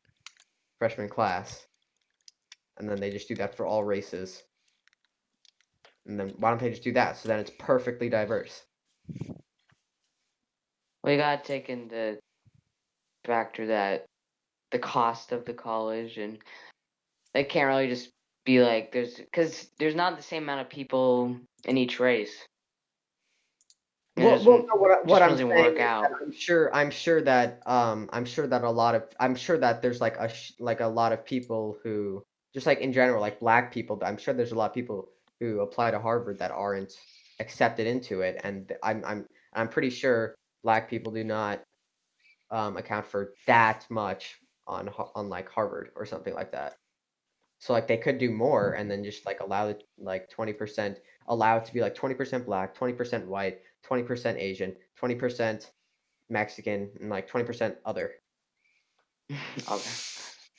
freshman class. And then they just do that for all races. And then why don't they just do that? So then it's perfectly diverse. Well, you gotta take into factor that the cost of the college, and they can't really just be like because there's not the same amount of people in each race. It Well, no, what just I'm doesn't saying work is that out. I'm sure that there's like like a lot of people who just like in general like black people. I'm sure there's a lot of people who apply to Harvard that aren't accepted into it, and I'm pretty sure black people do not account for that much on like Harvard or something like that. So like they could do more and then just like allow it like 20% allow it to be like 20% black, 20% white, 20% Asian, 20% Mexican, and like 20% other. Okay.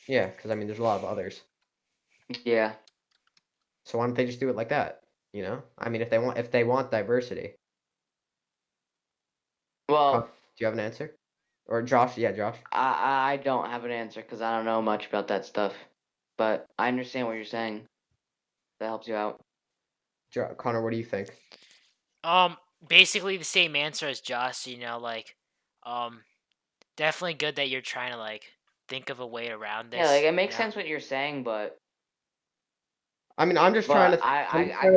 Yeah, because I mean there's a lot of others. Yeah. So why don't they just do it like that? You know? I mean if they want diversity. Do Well, you have an answer? Or Josh, yeah, Josh. I don't have an answer because I don't know much about that stuff, but I understand what you're saying. That helps you out. Connor, what do you think? Basically the same answer as Josh, like um definitely good that you're trying to like think of a way around Yeah, like this, it makes sense what you're saying, I mean, but I'm just trying to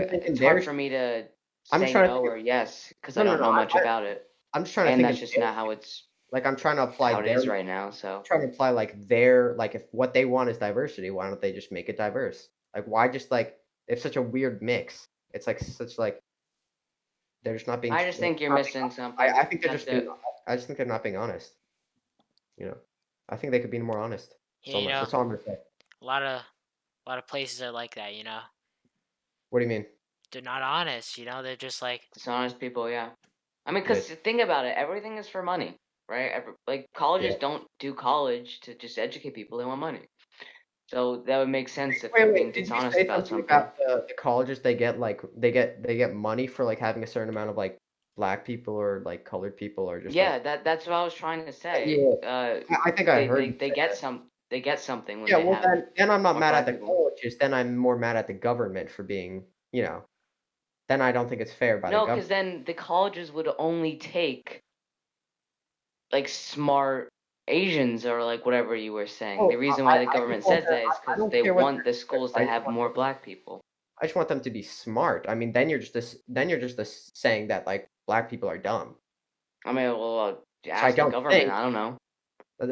think in it's their hard for me to I'm just say trying to no think or yes because I no, no, don't no. know much about it, I'm just trying to and think in that's just their not shoes. Like I'm trying to apply how it is right now. So trying to apply like their like if what they want is diversity, why don't they just make it diverse? Like why just like it's such a weird mix. It's like such like they're just not being I just they're think you're not being missing honest. something. I think they're You have just to. being I just think they're not being honest. You know, I think they could be more honest. Yeah, That's all I'm gonna say. a lot of places are like that. What do you mean? They're not honest, they're just like, Dishonest people, yeah. I mean, Yeah, because think about it, everything is for money, right? Like, colleges yeah. don't do college to just educate people, they want money. So that would make sense if they're Wait, being did you dishonest say about something something. about the colleges they get like they get money for like having a certain amount of like black people or like colored people or just like Yeah, that's what I was trying to say. yeah. I think I heard you They say get that. they get something when Yeah, they well have then I'm not more mad at black the people. colleges, then I'm more mad at the government for being, you know, then I don't think it's fair by the No, because government. then the colleges would only take like smart Asians or like whatever you were saying. The Oh, reason why the I just government want says them that is I because don't they care what want the they're schools to I just have want more them black people. I just want them to be smart. I mean, then you're just saying that like black people are dumb. I mean, well, I ask the don't government. think. I don't know.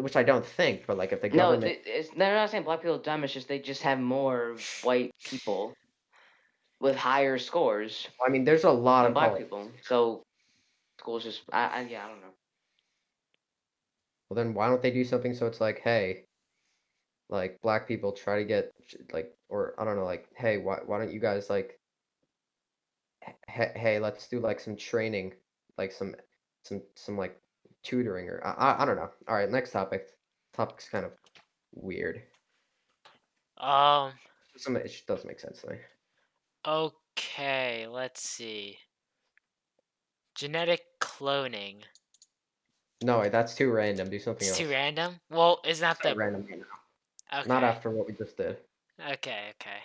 Which I don't think, but like if the No, government, they're not saying black people are dumb. It's just they just have more white people with higher scores I mean, there's a lot than of black college. people. So schools just, yeah, I don't know. Well, then why don't they do something so it's like, hey, like black people try to get like, or I don't know, like, hey, why don't you guys like, hey, let's do like some training, like some like tutoring or I don't know. All right, next topic. Topic's kind of weird. Um. Some it just doesn't make sense to me. Okay. Let's see. Genetic cloning. No, that's too random. Do something It's else. too random. Well, isn't that Too the random right now. Not okay? after what we just did. Okay. Okay.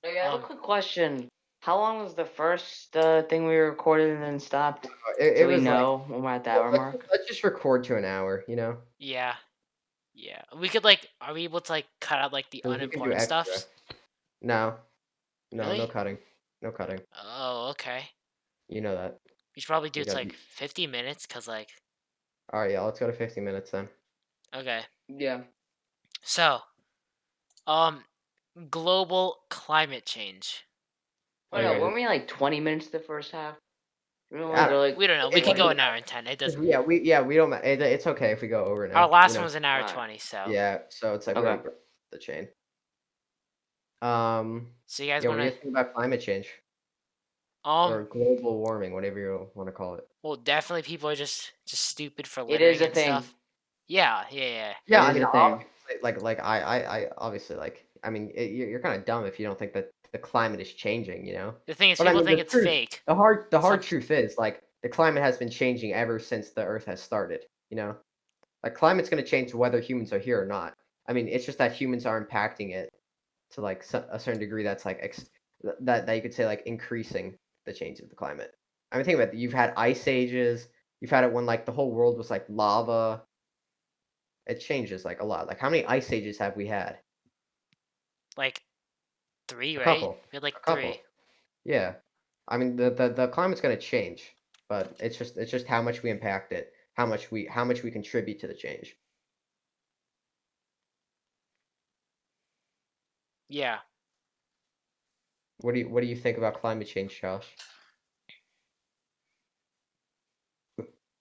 Okay, I have a quick question. How long was the first thing we recorded and then stopped? It So we was like, know when we're at that remark. let's just record to an hour, you know? Yeah. Yeah. We could like. Are we able to like cut out like the And we can do unimportant extra. stuffs? No, no Really? cutting. No cutting. Oh, okay. You know that. We should probably do We it to got like 50 minutes, cause like. All right, yeah, let's go to 50 minutes then. Okay. Yeah. So, um, global climate change. Oh Okay. no, weren't we like 20 minutes the first half? We don't I want to don't, go like We don't know. We it could twenty. go an hour and 10. It doesn't. yeah, we don't it's okay if we go over Our now, last you one know. was an hour Alright. 20. So. Yeah, so it's like we Okay. already broke the chain. So you guys Yeah, what do you wanna think about climate change or global warming, whatever you want to call it? well, definitely people are just stupid for It is littering a and thing. stuff. Yeah. Yeah. Yeah. Yeah, It I is mean, a thing. obviously, like I obviously like I mean, you're kind of dumb if you don't think that the climate is changing, you know. The thing is, But I people mean, think the it's truth, fake. the hard Some truth is like the climate has been changing ever since the Earth has started. You know, like climate's going to change whether humans are here or not. I mean, it's just that humans are impacting it to like a certain degree. That's like that you could say like increasing the change of the climate. I mean, think about it. You've had ice ages. You've had it when like the whole world was like lava. It changes like a lot. Like how many ice ages have we had? like 3, A right? couple. We had like A 3. couple. Yeah. I mean the climate's gonna change, but it's just how much we impact it, how much we contribute to the change. Yeah. What do you think about climate change, Josh?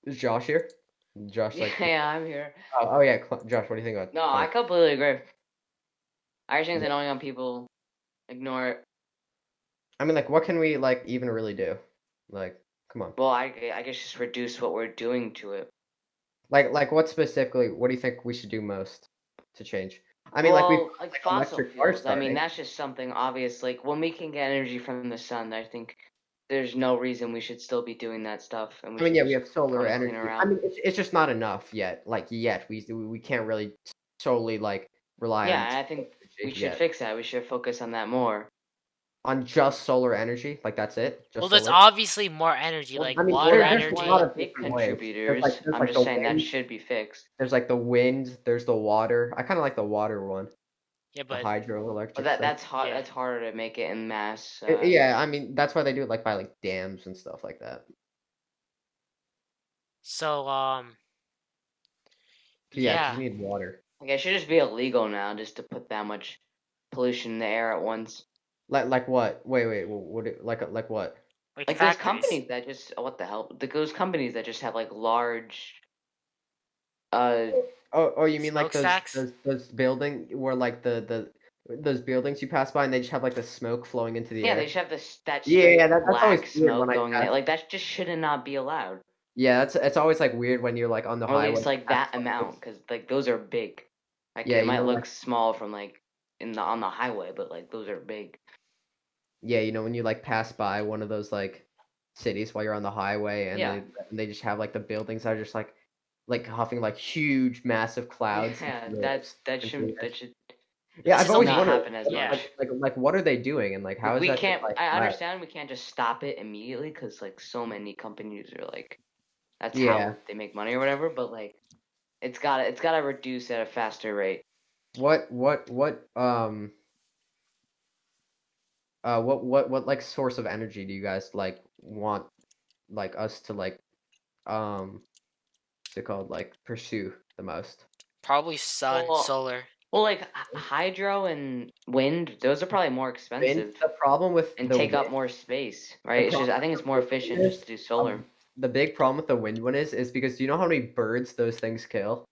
Is Josh here? Josh like Yeah, I'm here. oh yeah, Josh, what do you think about No, I climate? completely agree. I just think it's Yeah. annoying when people ignore it. I mean like what can we like even really do? Like come on. Well, I guess just reduce what we're doing to it. Like what specifically what do you think we should do most to change? I mean like we've Well, like like fossil electric cars fuels. I mean, starting. that's just something obvious. Like when we can get energy from the sun, I think there's no reason we should still be doing that stuff, and we I mean, should yeah, we just have solar go to energy. cleaner I route. mean, it's just not enough yet. Like yet, we can't really solely like rely on Yeah, I think we energy should yet. fix that. We should focus on that more. On just solar energy, like that's it, Well, just there's solar. obviously more energy, Well, like I mean, water That's there's a lot one energy. of big different ways. contributors. There's I'm like just the saying that wind, should be fixed. there's like the wind, there's the water. I kind of like the water one, Yeah, the but But hydroelectric stuff. that's hard. yeah. That's harder to make it in mass. Yeah, I mean that's why they do it like by like dams and stuff like that. So Yeah, because yeah. you need water. Like it should just be illegal now, just to put that much pollution in the air at once. Like what? Wait, like what? Like Like those factories. companies that just what the hell? Those companies that just have like large uh Oh, you mean like Smokestacks? those building where like those buildings you pass by and they just have like the smoke flowing into the yeah, they air? just have this that Yeah, straight that's always black weird when smoke I going in pass. there. Like that just should not be allowed. Yeah, that's it's always like weird when you're like on the Or at highway. least like that amount, because like those are big. Like Yeah, it you might know look like small from like in the on the highway, but like those are big. yeah, you know when you like pass by one of those like cities while you're on the highway and Yeah. they just have like the buildings that are just like huffing like huge massive clouds Yeah, that into the shouldn't air. that should Yeah, This I've is always not wondered illegal. happen as Yeah. much. like what are they doing and like how Like is we that just can't. like I loud? understand we can't just stop it immediately because like so many companies are like that's Yeah. how they make money or whatever. But like it's gotta reduce at a faster rate. What like source of energy do you guys like want like us to like what's it called? Like pursue the most? Probably sun, Well, solar. well, like hydro and wind, those are probably more Wind. expensive The problem with and the take up wind. more space, The right? It's just problem I think with it's the more wind efficient one just to do solar. the big problem with the wind one is because do you know how many birds those things kill?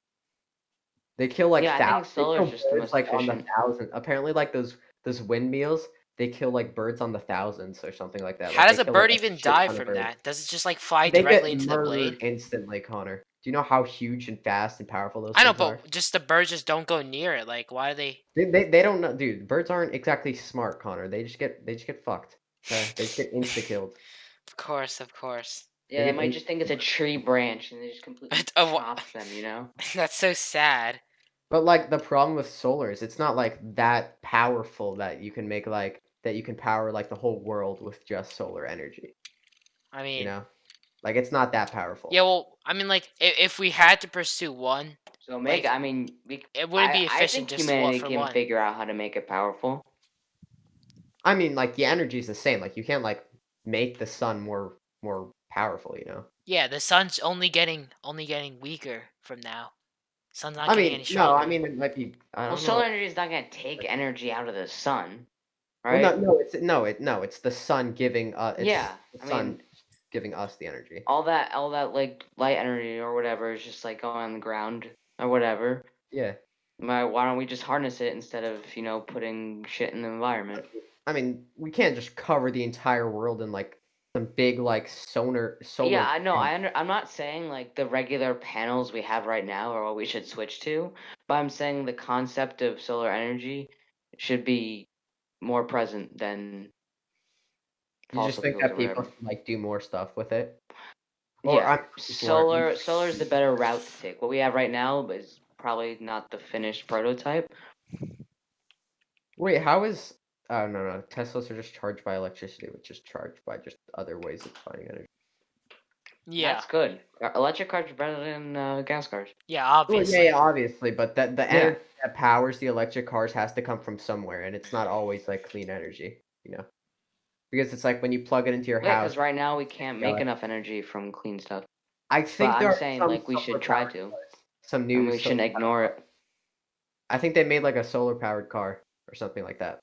They kill like Yeah, I think thousands. They solar kill is just the birds most like on the efficient. thousands. Apparently, like those windmills, they kill like birds on the thousands or something like that. How Like they does a kill like bird a even shit die ton of from birds. that? Does it just like fly They get directly into the murdered blade? instantly, Connor. Do you know how huge and fast and powerful those I know, things are? but just the birds just don't go near it. Like, why do they? They don't know, dude. Birds aren't exactly smart, Connor. They just get fucked. Okay, they just get insta killed. Of course, of course. They Yeah, they get might just think it's a tree branch and they just completely Oh, chop them, you know? that's so sad. But like the problem with solar is it's not like that powerful that you can make like that you can power like the whole world with just solar energy. I You mean, know, like it's not that powerful. yeah. Well, I mean, like, if we had to pursue one, So like, I mean, it wouldn't be I efficient think just what humanity for can one. figure out how to make it powerful. I mean, like the energy is the same. Like you can't like make the sun more powerful. You know. Yeah, the sun's only getting weaker from now. Sun's not I getting any mean, no. I stronger. mean, it might be. I Well, don't know. solar energy is not going to take energy out of the sun, Well, no, right? no. It's the sun giving. It's Yeah, the I sun mean, giving us the energy. all that like light energy or whatever is just like going on the ground or whatever. Yeah. Why don't we just harness it instead of putting shit in the environment? I mean, we can't just cover the entire world in like some big like solar Yeah, I know. panel. I'm not saying like the regular panels we have right now are what we should switch to, but I'm saying the concept of solar energy should be more present than You just fossil think fuels that or people whatever. should like do more stuff with it, or Yeah, I'm more. solar is the better route to take. What we have right now is probably not the finished prototype. Wait, how is? Oh no, Teslas are just charged by electricity, which is charged by just other ways of finding energy. Yeah, That's good. Electric cars are better than gas cars. yeah, Well, obviously. yeah, obviously, but the Yeah. energy that powers the electric cars has to come from somewhere, and it's not always like clean energy, you know, because it's like when you plug it into your Yeah, house. because right now we can't You make know, enough energy from clean stuff. I But think there I'm are saying some like we solar should try powered to, cars, some and new we solar shouldn't powered ignore cars. it. I think they made like a solar powered car or something like that.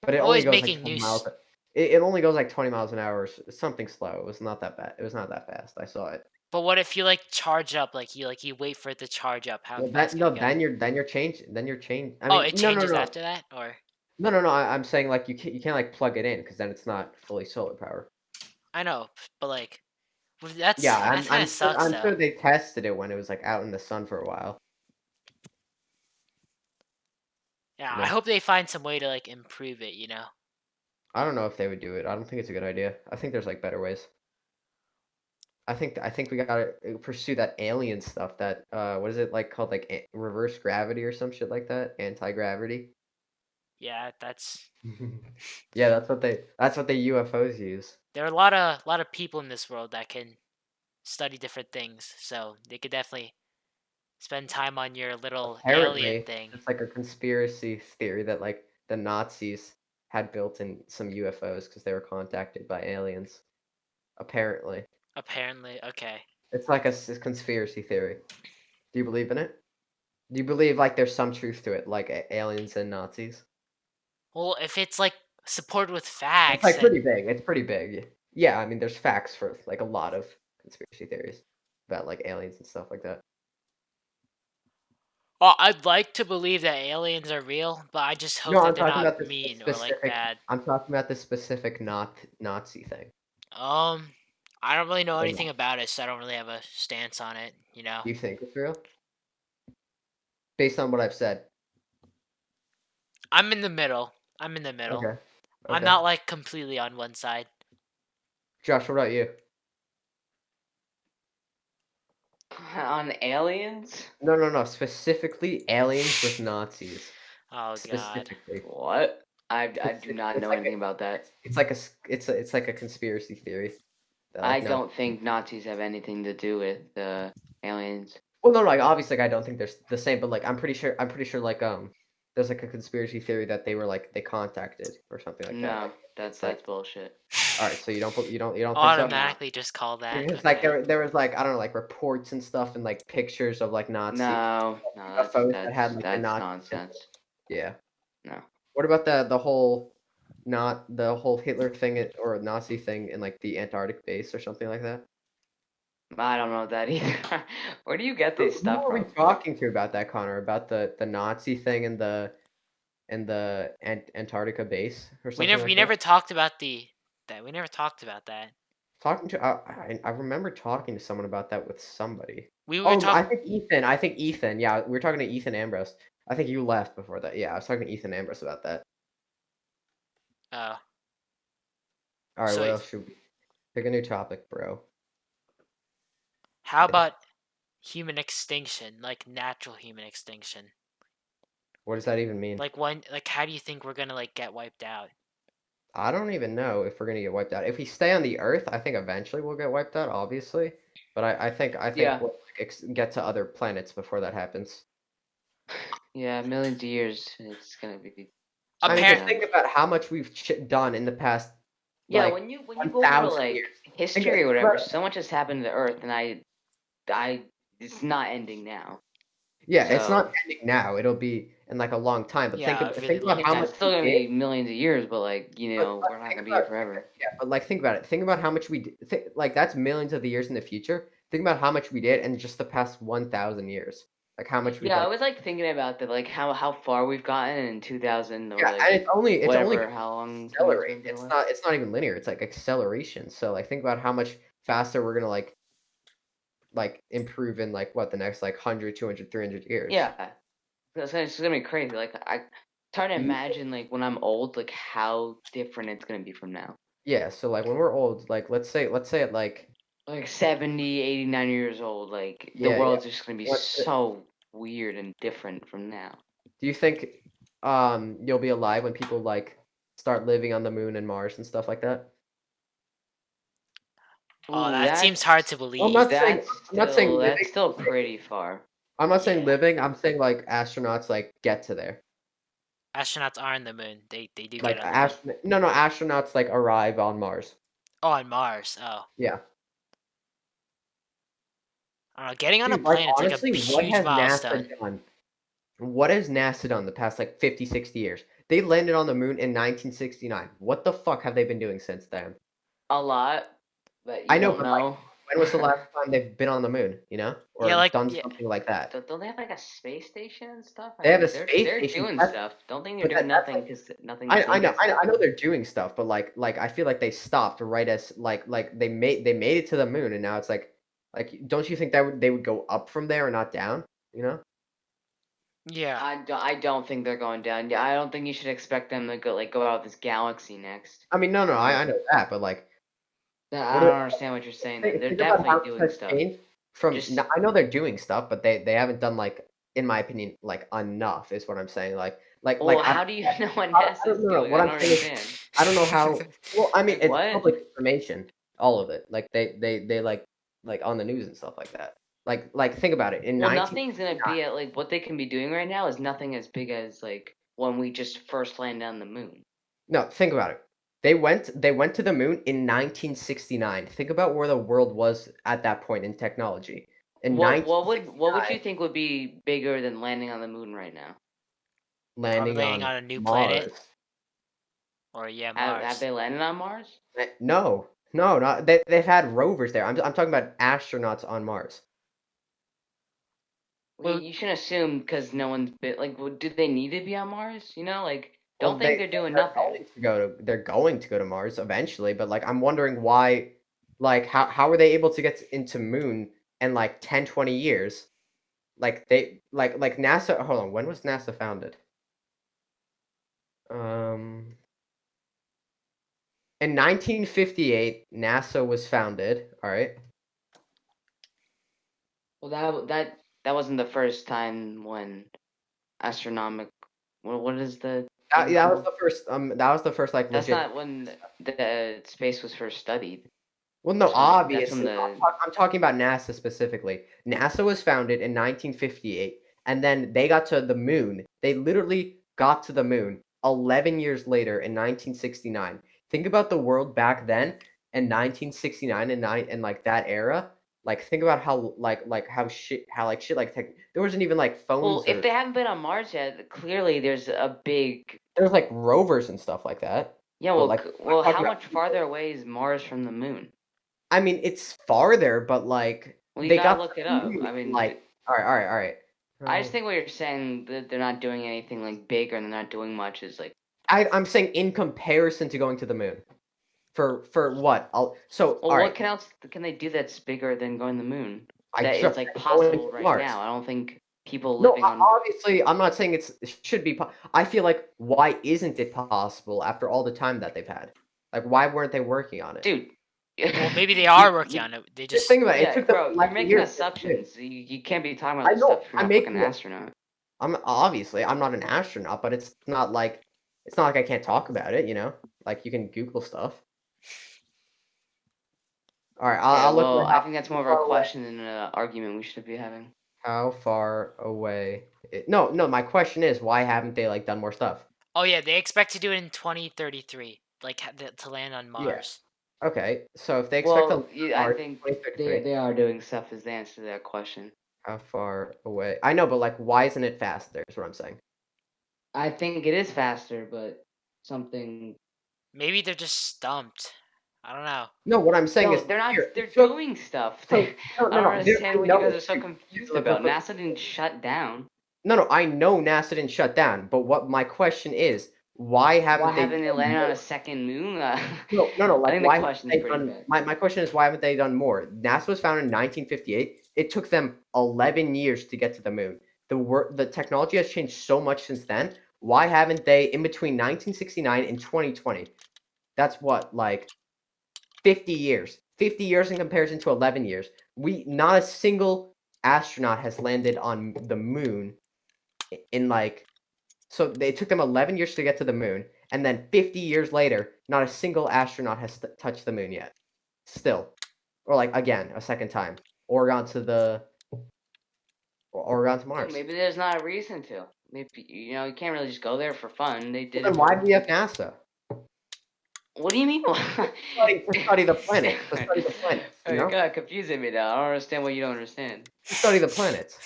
But it only Always goes like making 20 news. miles. It only goes like 20 miles an hour. Something slow. It was not that bad. It was not that fast. I saw it. But what if you like charge up, like you wait for it to charge up? How Well, fast can it go? then you're changed. Then you're changed. I Oh, mean, it changes no, after that, or no. I'm saying like you can't like plug it in because then it's not fully solar power. I know, but like Yeah, that's kind of sucks I'm though. sure they tested it when it was like out in the sun for a while. Yeah, You I know, hope they find some way to like improve it. You know. I don't know if they would do it. I don't think it's a good idea. I think there's like better ways. I think we gotta pursue that alien stuff. That what is it like called like reverse gravity or some shit like that? Anti gravity. Yeah, that's Yeah, that's what the UFOs use. there are a lot of people in this world that can study different things, so they could definitely spend time on your little alien Apparently, thing. it's like a conspiracy theory that like the Nazis had built in some UFOs because they were contacted by aliens. Apparently, Apparently, okay. it's like a conspiracy theory. Do you believe in it? Do you believe like there's some truth to it, like aliens and Nazis? Well, if it's like supported with It's facts, like pretty then big. It's pretty big. Yeah, I mean, there's facts for like a lot of conspiracy theories about like aliens and stuff like that. well, I'd like to believe that aliens are real, but I just hope No, that I'm they're talking not about this mean or like specific. bad. I'm talking about this specific not Nazi thing. Um, I don't really know Or anything not. about it, so I don't really have a stance on it. You know, Do you think it's real? Based on what I've said. I'm in the middle. I'm in the middle. Okay. I'm Okay. not like completely on one side. Josh, what about you? On aliens? No. Specifically aliens with Nazis. Oh God. Specifically. What? I do not It's know like anything about that. it's like a conspiracy theory. That I like no. don't think Nazis have anything to do with aliens. Well, no, like obviously, like, I don't think they're the same, but like I'm pretty sure like there's like a conspiracy theory that they were like they contacted or something like that. No, Like, that's like bullshit. all right, so you don't think so? Automatically just call that. Because like Okay. there was like I don't know like reports and stuff and like pictures of like Nazi No, UFOs that had like the that's Nazi. nonsense. Yeah. No. What about the whole Hitler thing or Nazi thing in like the Antarctic base or something like that? I don't know that either. Where do you get Who these stuff were we from? talking to about that, Connor? About the Nazi thing and the Antarctica base or We something like that? never talked about that. We never talked about that. Talking to I remember talking to someone about that with somebody. We were Oh, I talking. think Ethan. I think Ethan. Yeah, we were talking to Ethan Ambrose. I think you left before that. Yeah, I was talking to Ethan Ambrose about that. Oh, All right, so what else should we pick a new topic, bro? how about human extinction, like natural human extinction? What does that even mean? Like how do you think we're gonna like get wiped out? I don't even know if we're gonna get wiped out. If we stay on the Earth, I think eventually we'll get wiped out, obviously. But I think Yeah. we'll get to other planets before that happens. Yeah, millions of years. It's gonna be. I mean, Appar- just think about how much we've done in the past. Yeah, Like, when you go over 1,000 like years. history or Think whatever, about- so much has happened to the Earth, and it's not ending now. Yeah, it's So- not ending now. It'll be in like a long time. But Yeah, think really about long how time. much It's still we gonna did. be millions of years, but like But we're not think gonna be here about- forever. Yeah, but like think about it. Think about how much we did. Like that's millions of the years in the future. Think about how much we did in just the past 1,000 years. Like how much we. Yeah, I was like thinking about that, like how far we've gotten in 2000 or Yeah, like and it's only whatever, how long. accelerate. humans been It's not even linear. It's like acceleration. So like think about how much faster we're gonna like improve in like what the next like 100, 200, 300 years. Yeah, it's gonna be crazy. Like I trying to You- imagine like when I'm old, like how different it's gonna be from now. Yeah. So like when we're old, like let's say it like Like 70, 89 years old, like the Yeah, world's just gonna be Let's say- so weird and different from now. do you think you'll be alive when people like start living on the moon and Mars and stuff like that? Oh, Ooh, that seems hard to believe. I'm not saying- that's I'm not saying still living- that's still pretty far. I'm not saying Yeah. living. I'm saying like astronauts like get to there. Astronauts are on the moon. They do Like get on the moon. no astronauts like arrive on Mars. Oh, on Mars. Oh, Yeah. I don't know. Getting on a Dude, like, planet is like a honestly, what huge has milestone. NASA done? What has NASA done the past like 50, 60 years? They landed on the moon in 1969. What the fuck have they been doing since then? A lot, but you I know, don't but, like, know. When was the last time they've been on the moon? You know, or Yeah, like, done yeah. something like that? Don't they have like a space station and stuff? They have a they're, space they're station, doing that's- stuff. Don't think but they're doing that's nothing like- because nothing. I know they're doing stuff, but like I feel like they stopped right as like they made it to the moon, and now it's like don't you think that they would go up from there and not down? You know? Yeah. I don't think they're going down. Yeah, I don't think you should expect them to go out of this galaxy next. I mean, no, I know that, but like I What don't do- understand what you're saying. They're think about how definitely much doing has stuff. changed from. Just- I know they're doing stuff, but they haven't done like, in my opinion, like enough is what I'm saying. Like Well, I- how do you know what I NASA's don't know, doing? what I I'm don't saying is- understand. I don't know how. Well, I mean, Like, it's what? public information, all of it. Like they like on the news and stuff like that. Like think about it. In Well, 19 nothing's gonna be at like what they can be doing right now is nothing as big as like when we just first landed on the moon. No, think about it. They went to the moon in 1969. Think about where the world was at that point in technology. In What would you 1969, think would be bigger than landing on the moon right now? landing landing on on a new Mars. planet? Or yeah, Mars. Have they landed on Mars? No, not they've had rovers there. I'm talking about astronauts on Mars. Well, Well- you shouldn't assume because no one's been like. Do they need to be on Mars? You know, like Well, don't think they're doing they're nothing. they're going to go to Mars eventually, but like I'm wondering why, like how are they able to get into moon in like 10, 20 years? Like they like NASA. Hold on, when was NASA founded? In 1958, NASA was founded. All right. Well, that wasn't the first time when astronomic. What is the? That was the first. That was the first like That's legit. not when the space was first studied. Well, no, That's when obviously. the- I'm talking about NASA specifically. NASA was founded in 1958, and then they got to the moon. They literally got to the moon 11 years later in 1969. Think about the world back then in 1969 and like that era. Like think about how shit like tech, there wasn't even like Well, phones if or they haven't been on Mars yet, clearly there's a big. there's like rovers and stuff like that. Yeah, But well, like well, talking how about much farther away is Mars from the moon? I mean it's farther, but like Well, you they gotta got look to it the up. moon I in, mean, like all right. I just think what you're saying that they're not doing anything like big or they're not doing much is like. I'm saying in comparison to going to the moon. For what? So Well, all what right. else can they do that's bigger than going to the moon? I That just is like said going possible to right Mars. now. I don't think people No, living on. obviously, I'm not saying it should be. I feel like why isn't it possible after all the time that they've had? Like, why weren't they working on it? Dude. Well, maybe they are working on it. They Just just think about it. It Yeah, took them bro, you're 11 making years to do it. assumptions. You can't be talking I about this know. stuff if you're I'm not a fucking making it. astronaut. I'm not an astronaut, but it's not like I can't talk about it. You know, like you can Google stuff. All right, Yeah, I'll look well, at I think that's more of a far away. question than an argument we should be having. How far away? No. My question is, why haven't they like done more stuff? Oh yeah, they expect to do it in 2033, like to land on Yeah. Mars. Okay, so if they expect Well, to I Mars think 2033, they are doing stuff is the answer to that question. how far away? I know, but like, why isn't it faster? Is what I'm saying. I think it is faster, but something. Maybe they're just stumped. I don't know. No, what I'm saying No, is they're not. here. They're So, doing stuff. so no, I don't I understand what you guys know. are so confused about. NASA didn't shut down. No, I know NASA didn't shut down, but what my question is, why haven't Why haven't they done landed on more? a second moon? No, I like think the why haven't question's they pretty done? bad. My question is why haven't they done more? NASA was founded in 1958. It took them 11 years to get to the moon. The technology has changed so much since then. Why haven't they in between 1969 and 2020? That's what like 50 years. 50 years in comparison to 11 years. Not a single astronaut has landed on the moon in like so they took them 11 years to get to the moon, and then 50 years later, not a single astronaut has touched the moon yet. Still. Or like again, a second time. Or gone to Dude, Mars. maybe there's not a reason to. Maybe you can't really just go there for fun. They did Then it. why do we have NASA? What do you mean? To study the planets. To study the planets. Oh, You you're know? kind of confusing me now. I don't understand what you don't understand. To study the planets.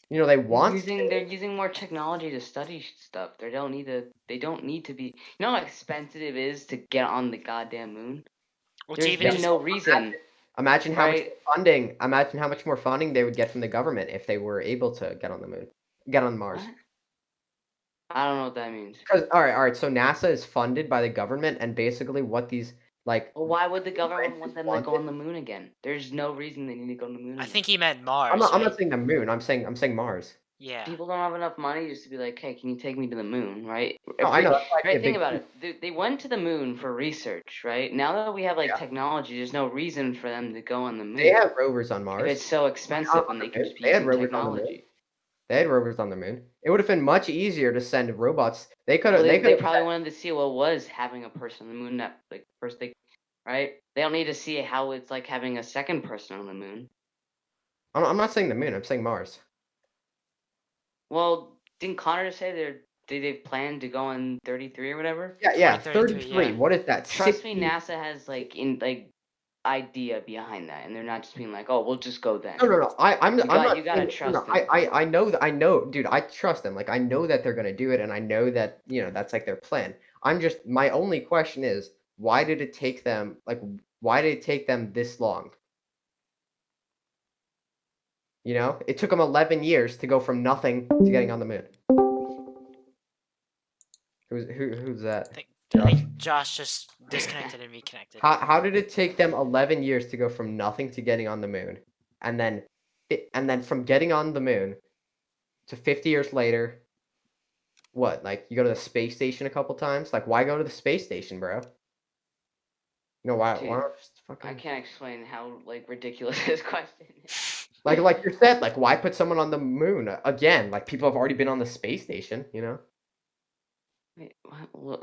You know, they want They're using more technology to study stuff. They don't need to be. You know how expensive it is to get on the goddamn moon. Well, There's even been just no reason. Imagine how much Right. funding. Imagine how much more funding they would get from the government if they were able to get on the moon, get on Mars. What? I don't know what that means. Because all right. So NASA is funded by the government, and basically what these like. Well, why would the government want them to go wanted- on the moon again? There's no reason they need to go on the moon. I again. think he meant Mars. I'm right? not saying the moon. I'm saying Mars. Yeah. People don't have enough money just to be like, hey, can you take me to the moon, right? No, I know. That's why Right, think about it. They went to the moon for research, right? Now that we have like Yeah. technology, there's no reason for them to go on the moon. They had rovers on Mars. If it's so expensive and they could just be They had using rovers on the moon. technology. They had rovers on the moon. It would have been much easier to send robots. They could Well, have. they probably wanted to see what it was having a person on the moon. That like first they, right? They don't need to see how it's like having a second person on the moon. I'm not saying the moon. I'm saying Mars. Well, didn't Connor say they plan to go on 33 or whatever? Yeah. 2033, 33. yeah. What is that? Trust me, NASA has like idea behind that, and they're not just being like, "Oh, we'll just go then." No. I'm not. You gotta trust them. I know, dude. I trust them. Like I know that they're gonna do it, and I know that that's like their plan. My only question is why did it take them this long? It took them 11 years to go from nothing to getting on the moon. Who's that? I think Josh just disconnected and reconnected. How did it take them 11 years to go from nothing to getting on the moon, and then from getting on the moon to 50 years later? What, like you go to the space station a couple times? Like why go to the space station, bro? Why? Dude, why not just fucking... I can't explain how like ridiculous this question is. Like you said, like why put someone on the moon again? Like people have already been on the space station, Wait,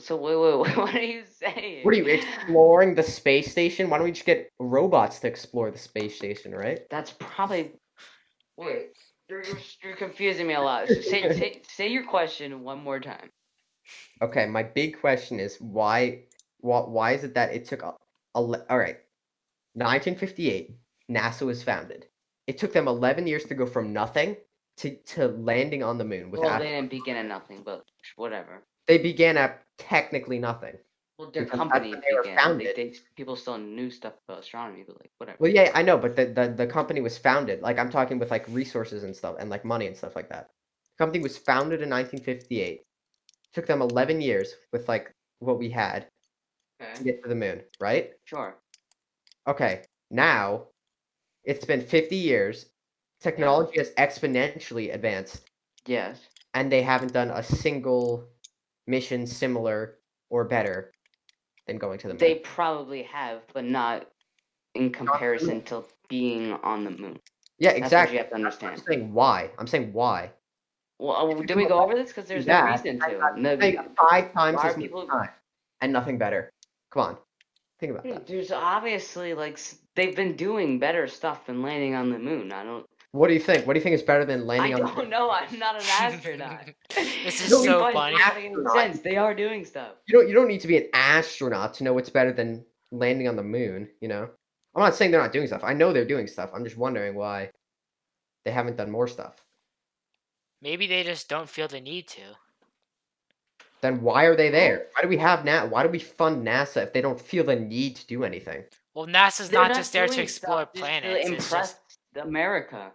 so wait, what are you saying? What are you exploring the space station? Why don't we just get robots to explore the space station, right? That's probably. Wait. You're confusing me a lot. So say your question one more time. Okay, my big question is why is it that it took all right, 1958, NASA was founded. It took them 11 years to go from nothing to landing on the moon with Well, they astronauts. didn't begin at nothing, but whatever. They began at technically nothing. Well, their Because that's company when they were began. founded. People still knew stuff about astronomy, but like whatever. Well, yeah, I know, but the company was founded. Like I'm talking with like resources and stuff and like money and stuff like that. The company was founded in 1958. Took them 11 years with like what we had to Okay. get to the moon, right? Sure. Okay, now it's been 50 years. Technology has exponentially advanced, Yes. and they haven't done a single mission similar or better than going to the moon. They probably have, but not in comparison to being on the moon. Yeah, That's exactly. what you have to I'm understand. saying why. I'm saying why. Well, did we go over this? Because there's no reason to. No, They got 5 times why as are much people? time and nothing better. Come on, think about that. There's obviously like they've been doing better stuff than landing on the moon. I don't. What do you think? What do you think is better than I landing on the moon? don't know. I'm not an astronaut. This is No, so But funny. it doesn't make any sense. They are doing stuff. You don't need to be an astronaut to know what's better than landing on the moon, you know? I'm not saying they're not doing stuff. I know they're doing stuff. I'm just wondering why they haven't done more stuff. Maybe they just don't feel the need to. Then why are they there? Why do we have why do we fund NASA if they don't feel the need to do anything? Well, NASA's They're not just there to doing explore stuff just planets. to It's impress just America.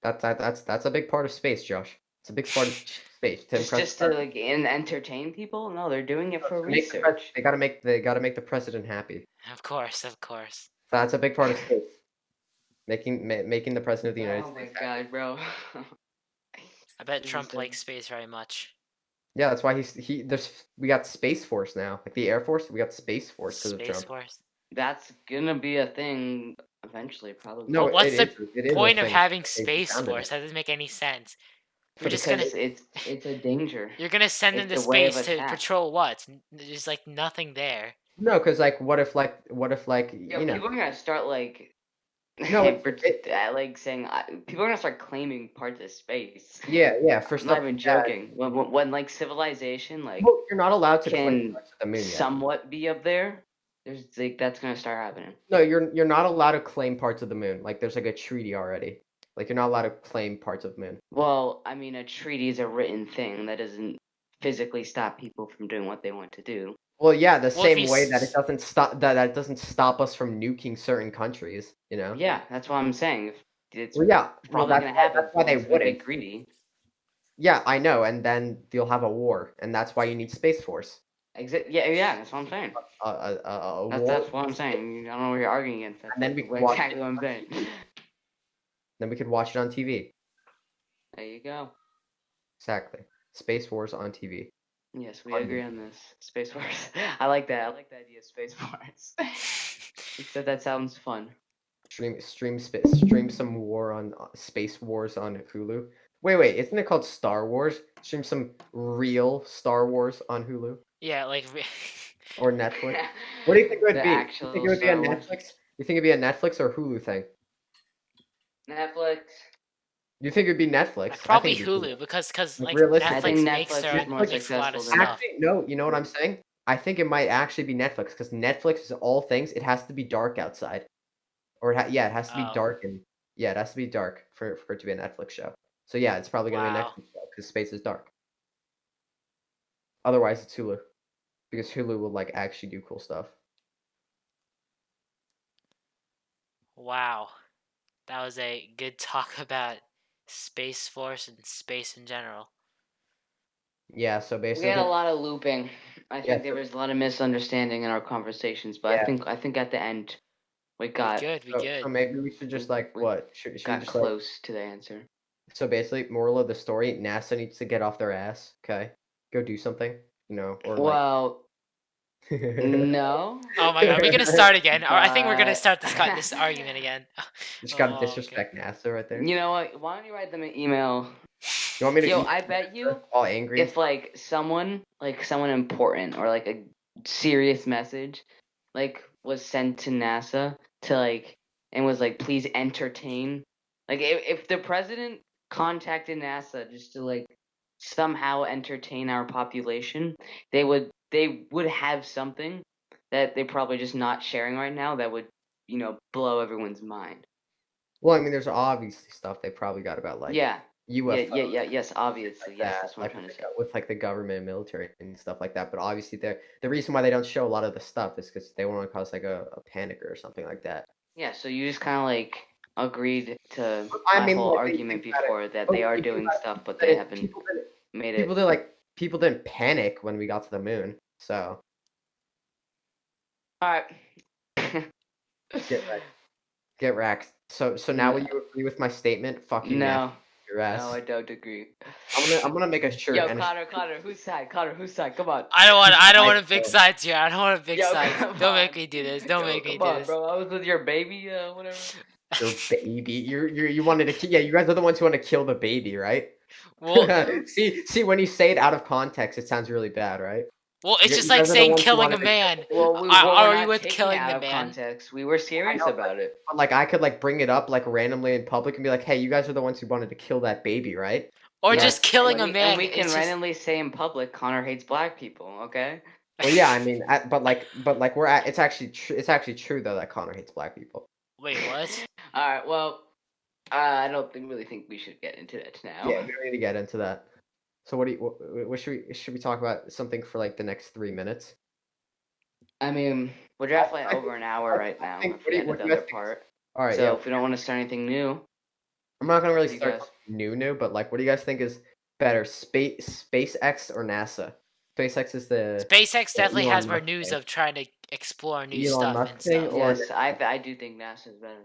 That's a big part of space, Josh. It's a big part of space to impress Just to like entertain people. No, they're doing it for to make research. they gotta make the president happy. of course, of course. So that's a big part of space. Making the president of the United Oh my States happy. god, bro. I bet This is Trump so- likes space very much. Yeah, that's why we got Space Force now. Like the Air Force, we got Space Force because of Space Trump. Force. That's gonna be a thing eventually, probably. No, But what's it is a point of thing. having They Space founded Force? it. That doesn't make any sense. For You're the just gonna Because it's a danger. you're gonna send them to It's a way of space to attack. patrol what? There's like nothing there. No, because like, what if Yeah, you know? people are gonna start like, No, like saying people are gonna start claiming parts of space. yeah, for I'm stuff. not even like that. joking. When like civilization like Well, you're not allowed to claim can parts of the moon yet. somewhat be up there, there's like that's gonna start happening. No, you're not allowed to claim parts of the moon. Like there's like a treaty already. Like you're not allowed to claim parts of the moon. Well, I mean, a treaty is a written thing that doesn't physically stop people from doing what they want to do. Well, yeah, the Well, if same way that it doesn't stop that it doesn't stop us from nuking certain countries. You know. Yeah, that's what I'm saying. It's Well, yeah. Well, probably gonna happen. That's why they It's gonna wouldn't. get greedy. Yeah, I know, and then you'll have a war, and that's why you need Space Force. Yeah, that's what I'm saying. A war. That's what I'm saying. I don't know what you're arguing against. That's And then we what- watch exactly it. what I'm saying. Then we could watch it on TV. There you go. Exactly. Space Wars on TV. Yes, we Pardon agree me. on this. Space Force. I like that. I like the idea of Space Force. You said that sounds fun. Stream some war on Space Wars on Hulu. Wait, isn't it called Star Wars? Stream some real Star Wars on Hulu Yeah, like or Netflix. What do you think it would The be? actual You think it would be a Star Wars. Netflix? You think it'd be a Netflix or Hulu thing? Netflix. You think it'd be Netflix? probably I think it'd be Hulu because Like, like realistically- I think Netflix makes Netflix their is own more makes a lot of successful than stuff. Actually, no. You know what I'm saying? I think it might actually be Netflix because Netflix is all things. It has to be dark outside, or it has to be Oh. dark and it has to be dark for it to be a Netflix show. So yeah, it's probably gonna be a Wow. Netflix show because space is dark. Otherwise, it's Hulu because Hulu will like actually do cool stuff. Wow. That was a good talk about Space Force and space in general. Yeah. So We had basically, a lot of looping. I Yeah, think there was a lot of misunderstanding in our conversations, but Yeah. I think at the end we We got good, we so, good. so maybe we should just like We what should we got just like close to the answer. so basically moral of the story: NASA needs to get off their ass. Okay, go do something. You know, or Well, like. no. Oh my god, are we gonna start again? Or I think we're gonna But- start this argument again. Just gotta Oh, okay. disrespect NASA right there. You know what? Why don't you write them an email? You want me to Yo, eat I bet you all angry? if like someone important or like a serious message like was sent to NASA to like and was like please entertain, like if the president contacted NASA just to like somehow entertain our population, they would have something that they're probably just not sharing right now that would, blow everyone's mind. Well, I mean, there's obviously stuff they probably got about like Yeah. UFO Yes, obviously. like Yes, that, that's what I'm trying to say. with like the government and military and stuff like that. But obviously, the reason why they don't show a lot of the stuff is because they want to cause like a panic or something like that. Yeah, so you just kind of like agreed to I my mean, whole like, argument think about it. before that Oh, they are think doing about stuff, but that they haven't made it. people didn't panic when we got to the moon. So All right. get wrecked. Get wrecked. So now will you agree with my statement? Fucking No, your ass. no, I don't agree. I'm gonna make a shirt. Yo, and Connor, whose side? Connor, whose side? Come on. I don't want I to pick know. sides here. I don't want to pick Yo, sides. come Don't make on. me do this. Don't Yo, make me come do on, this. bro. I was with your baby, whatever. Your baby. You wanted to kill. Yeah, you guys are the ones who want to kill the baby, right? Well, see, when you say it out of context, it sounds really bad, right? it's You just guys like are the saying ones who killing a wanted to man. Well, we're Are not you with taking killing it out the of man? context. We were serious about it. But, like, I could like bring it up like randomly in public and be like, "Hey, you guys are the ones who wanted to kill that baby, right?" Or Yes, just killing a and man. we can It's just randomly say in public, Connor hates black people. Okay. Well, yeah, I mean, but like we're at. It's actually true though that Connor hates black people. wait, what? All right. Well, I don't really think we should get into that now. Yeah, we don't need to get into that. So what should we talk about something for like the next 3 minutes? I mean, we're definitely I over an hour right now. think- If we what ended do the you other guys think? part. All right, So yeah. if we don't want to start anything new, I'm not gonna really you start guys- new, but like, what do you guys think is better, SpaceX or NASA? SpaceX is the SpaceX definitely Elon has more Musk news thing. of trying to explore new Elon stuff Musk and thing, stuff. or yes, I do think NASA's better.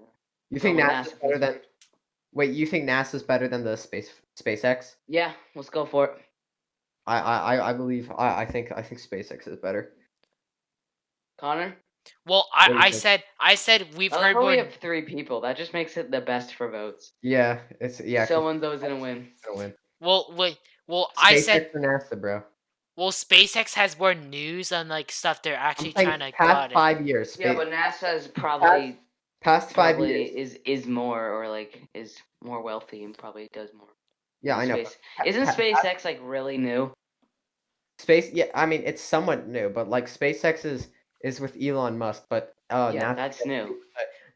you think Well, NASA's better than? Wait, you think NASA's better than the SpaceX? Yeah, let's go for it. I believe I think SpaceX is better. Connor? Well, What do you I think? said we've I heard like how we more. have 3 people. That just makes it the best for votes. Yeah, 'cause Someone those gonna win. it's gonna win. Well, wait. Well, I said. SpaceX or NASA, bro. Well, SpaceX has more news on like stuff they're actually I'm trying saying to past got. 5 years. Yeah, but NASA is probably Past 5 years. is more or like is more wealthy and probably does more. Yeah, I know. Space. Isn't SpaceX like really new? Space, yeah, I mean it's somewhat new, but like SpaceX is with Elon Musk, but Yeah, NASA that's new.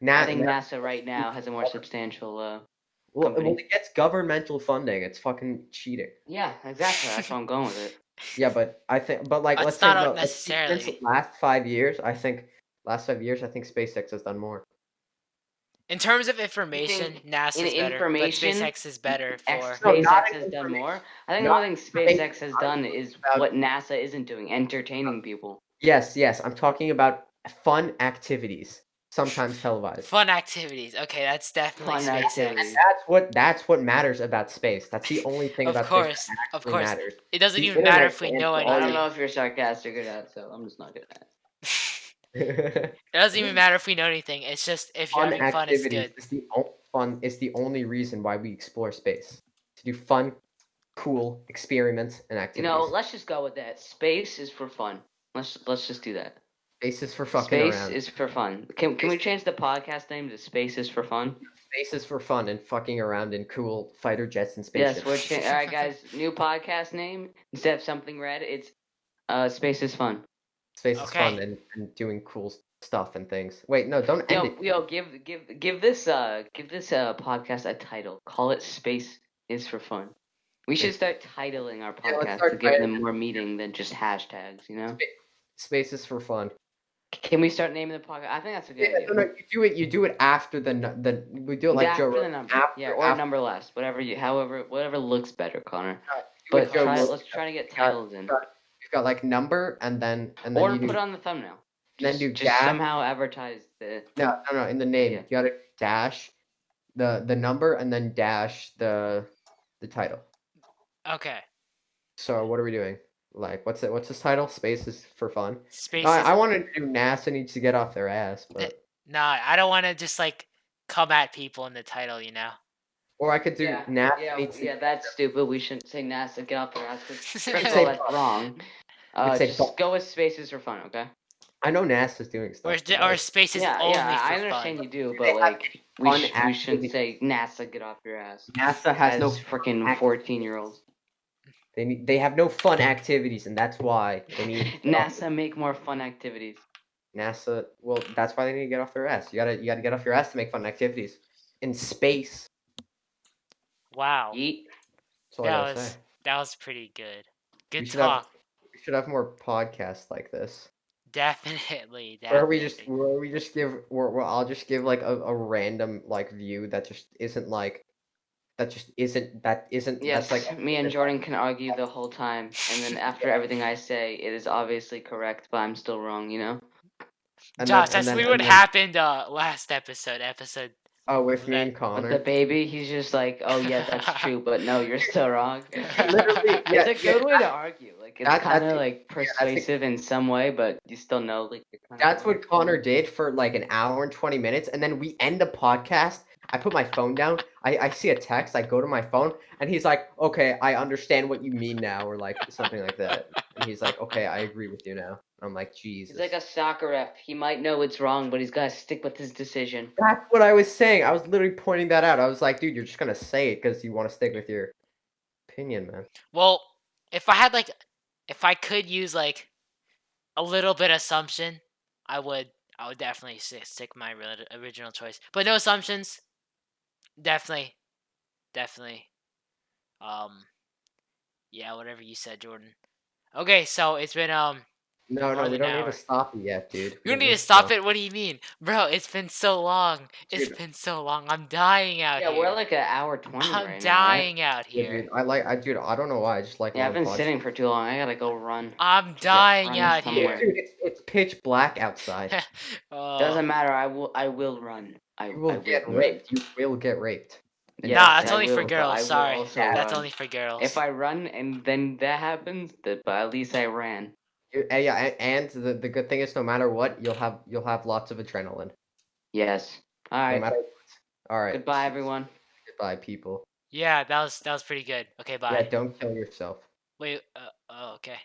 Now, I think NASA right now has a more substantial well, company. it gets governmental funding. It's fucking cheating. Yeah, exactly. That's why I'm going with it. Yeah, but I think, but like, That's let's say, not no, let's see, since necessarily. the last 5 years, I think SpaceX has done more. In terms of information, NASA's better, but information, SpaceX is better for. SpaceX not has done information. more. I think Not one thing SpaceX has information. done is About- what NASA isn't doing, entertaining people. Yes, I'm talking about fun activities, sometimes televised. Fun activities. Okay, that's definitely Fun SpaceX. activities. That's what matters about space. That's the only thing Of about course, space that of actually course. matters. It doesn't The even matter internet if we can know answer all I don't anything. know if you're sarcastic or not, so I'm just not good at it. It doesn't even matter if we know anything. It's just if you're Fun having fun, it's activities good. is the only reason why we explore space. To do fun, cool experiments and activities. Let's just go with that. Space is for fun. Let's just do that. Space is for fucking Space around. is for fun. Can we change the podcast name to Space is for Fun? Space is for fun and fucking around in cool fighter jets and spaceships. Yes, all right, guys. New podcast name instead of something red. It's Space is Fun. Space is fun and doing cool stuff and things. Wait, no, don't end it. Yo, give this podcast a title. Call it Space is for Fun. We should start titling our Yeah, let's podcast start to give them titling. more meaning than just hashtags. Space is for fun. Can we start naming the podcast? I think that's a good idea. No, you do it after the we do it like after Joe the Rogan. number, After, or after, number less, whatever looks better, Connor. do it But Joe Rogan. let's try to get titles in, You've got like number and then or you put do, it on the thumbnail. then do Just dash. somehow advertise the. No, in the name Yeah. you gotta dash the number and then dash the title. Okay. So what are we doing? Like what's this title? Space is for fun. Space I is. want to do NASA needs to get off their ass, but Nah, I don't want to just like come at people in the title, you know. or I could do NASA needs to that's stupid. We shouldn't say NASA. Get off their ass. 'Cause First of say all, that's wrong. I'd say Just go with Spaces for Fun, okay? I know NASA's doing Or stuff. or space is Yeah, only yeah, I for understand fun. you do, They but have like fun we shouldn't activities. say NASA, get off your ass. NASA has no As freaking fun 14-year-olds. They have no fun activities, and that's why they need NASA make more fun activities. NASA. Well, that's why they need to get off their ass. You gotta get off your ass to make fun activities in space. Wow. Yeet. That's all I That gotta was say. that was pretty good. We Good should have talk. we should have more podcasts like this. Definitely, Where definitely. we just give where I'll just give like a random like view that just isn't like that isn't Yes, that's like me and Jordan can argue the whole time, and then after everything I say, it is obviously correct, but I'm still wrong, you know? Josh, that's literally what happened last episode. Oh, with me that- and With Connor. the baby, he's just like, oh yeah, that's true, but no, you're still wrong. Literally, yeah, It's a good way to argue. Like it's that's kind of it. like persuasive in some way, but you still know like you're kinda That's wrong. what Connor did for like an hour and 20 minutes, and then we end the podcast. I put my phone down. I see a text. I go to my phone, and he's like, "Okay, I understand what you mean now," or like something like that. And he's like, "Okay, I agree with you now." And I'm like, He's Jesus. like a soccer ref. He might know it's wrong, but he's gotta stick with his decision. That's what I was saying. I was literally pointing that out. I was like, dude, you're just gonna say it because you want to stick with your opinion, man. Well, if I could use like a little bit assumption, I would definitely stick my original choice. But no assumptions. Definitely, definitely. Um, yeah, whatever you said, Jordan. Okay, so it's been No, more we than don't an need to hour. stop it yet, dude. You don't need to stop it. What do you mean, bro? It's been so long. It's Dude. been so long. I'm dying out Yeah, here. we're like an hour 20 I'm right now, right? dying out Yeah, here. dude, dude, I don't know why. I just like Yeah, I've long been podcasts. sitting for too long. I gotta go run. I'm dying run out somewhere. here. Dude, it's pitch black outside. Doesn't matter. I will run. You will get raped. You will get raped. Yes, Nah, that's I only for will, but girls. I will Sorry, also that's run. only for girls. If I run and then that happens, but at least I ran. Yeah, and the good thing is, no matter what, you'll have lots of adrenaline. Yes. All No right. matter what. All right. Goodbye, everyone. Goodbye, people. Yeah, that was pretty good. Okay, bye. Yeah, don't kill yourself. Wait. Oh, okay.